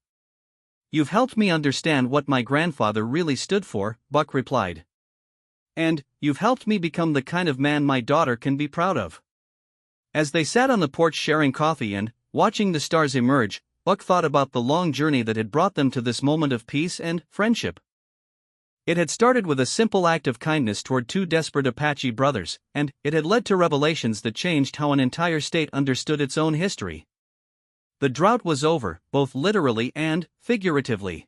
"You've helped me understand what my grandfather really stood for," Buck replied. "And you've helped me become the kind of man my daughter can be proud of." As they sat on the porch sharing coffee and watching the stars emerge, Buck thought about the long journey that had brought them to this moment of peace and friendship. It had started with a simple act of kindness toward 2 desperate Apache brothers, and it had led to revelations that changed how an entire state understood its own history. The drought was over, both literally and figuratively.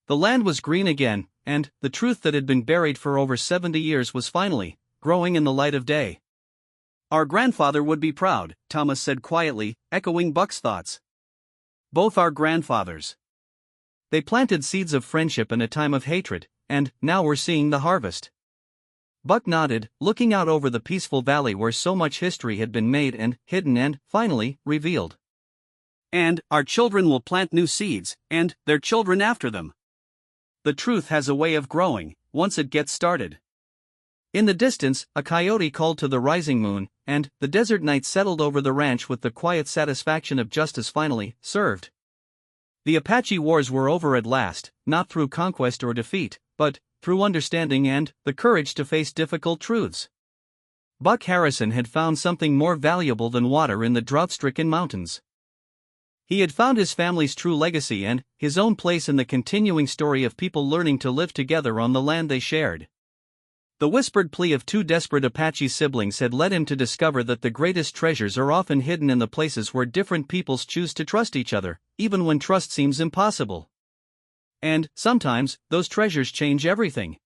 The land was green again, and the truth that had been buried for over 70 years was finally growing in the light of day. "Our grandfather would be proud," Thomas said quietly, echoing Buck's thoughts. "Both our grandfathers. They planted seeds of friendship in a time of hatred, and now we're seeing the harvest." Buck nodded, looking out over the peaceful valley where so much history had been made and hidden and, finally, revealed. "And our children will plant new seeds, and their children after them. The truth has a way of growing, once it gets started." In the distance, a coyote called to the rising moon, and the desert night settled over the ranch with the quiet satisfaction of justice finally served. The Apache Wars were over at last, not through conquest or defeat, but through understanding and the courage to face difficult truths. Buck Harrison had found something more valuable than water in the drought-stricken mountains. He had found his family's true legacy and his own place in the continuing story of people learning to live together on the land they shared. The whispered plea of 2 desperate Apache siblings had led him to discover that the greatest treasures are often hidden in the places where different peoples choose to trust each other, even when trust seems impossible. And sometimes, those treasures change everything.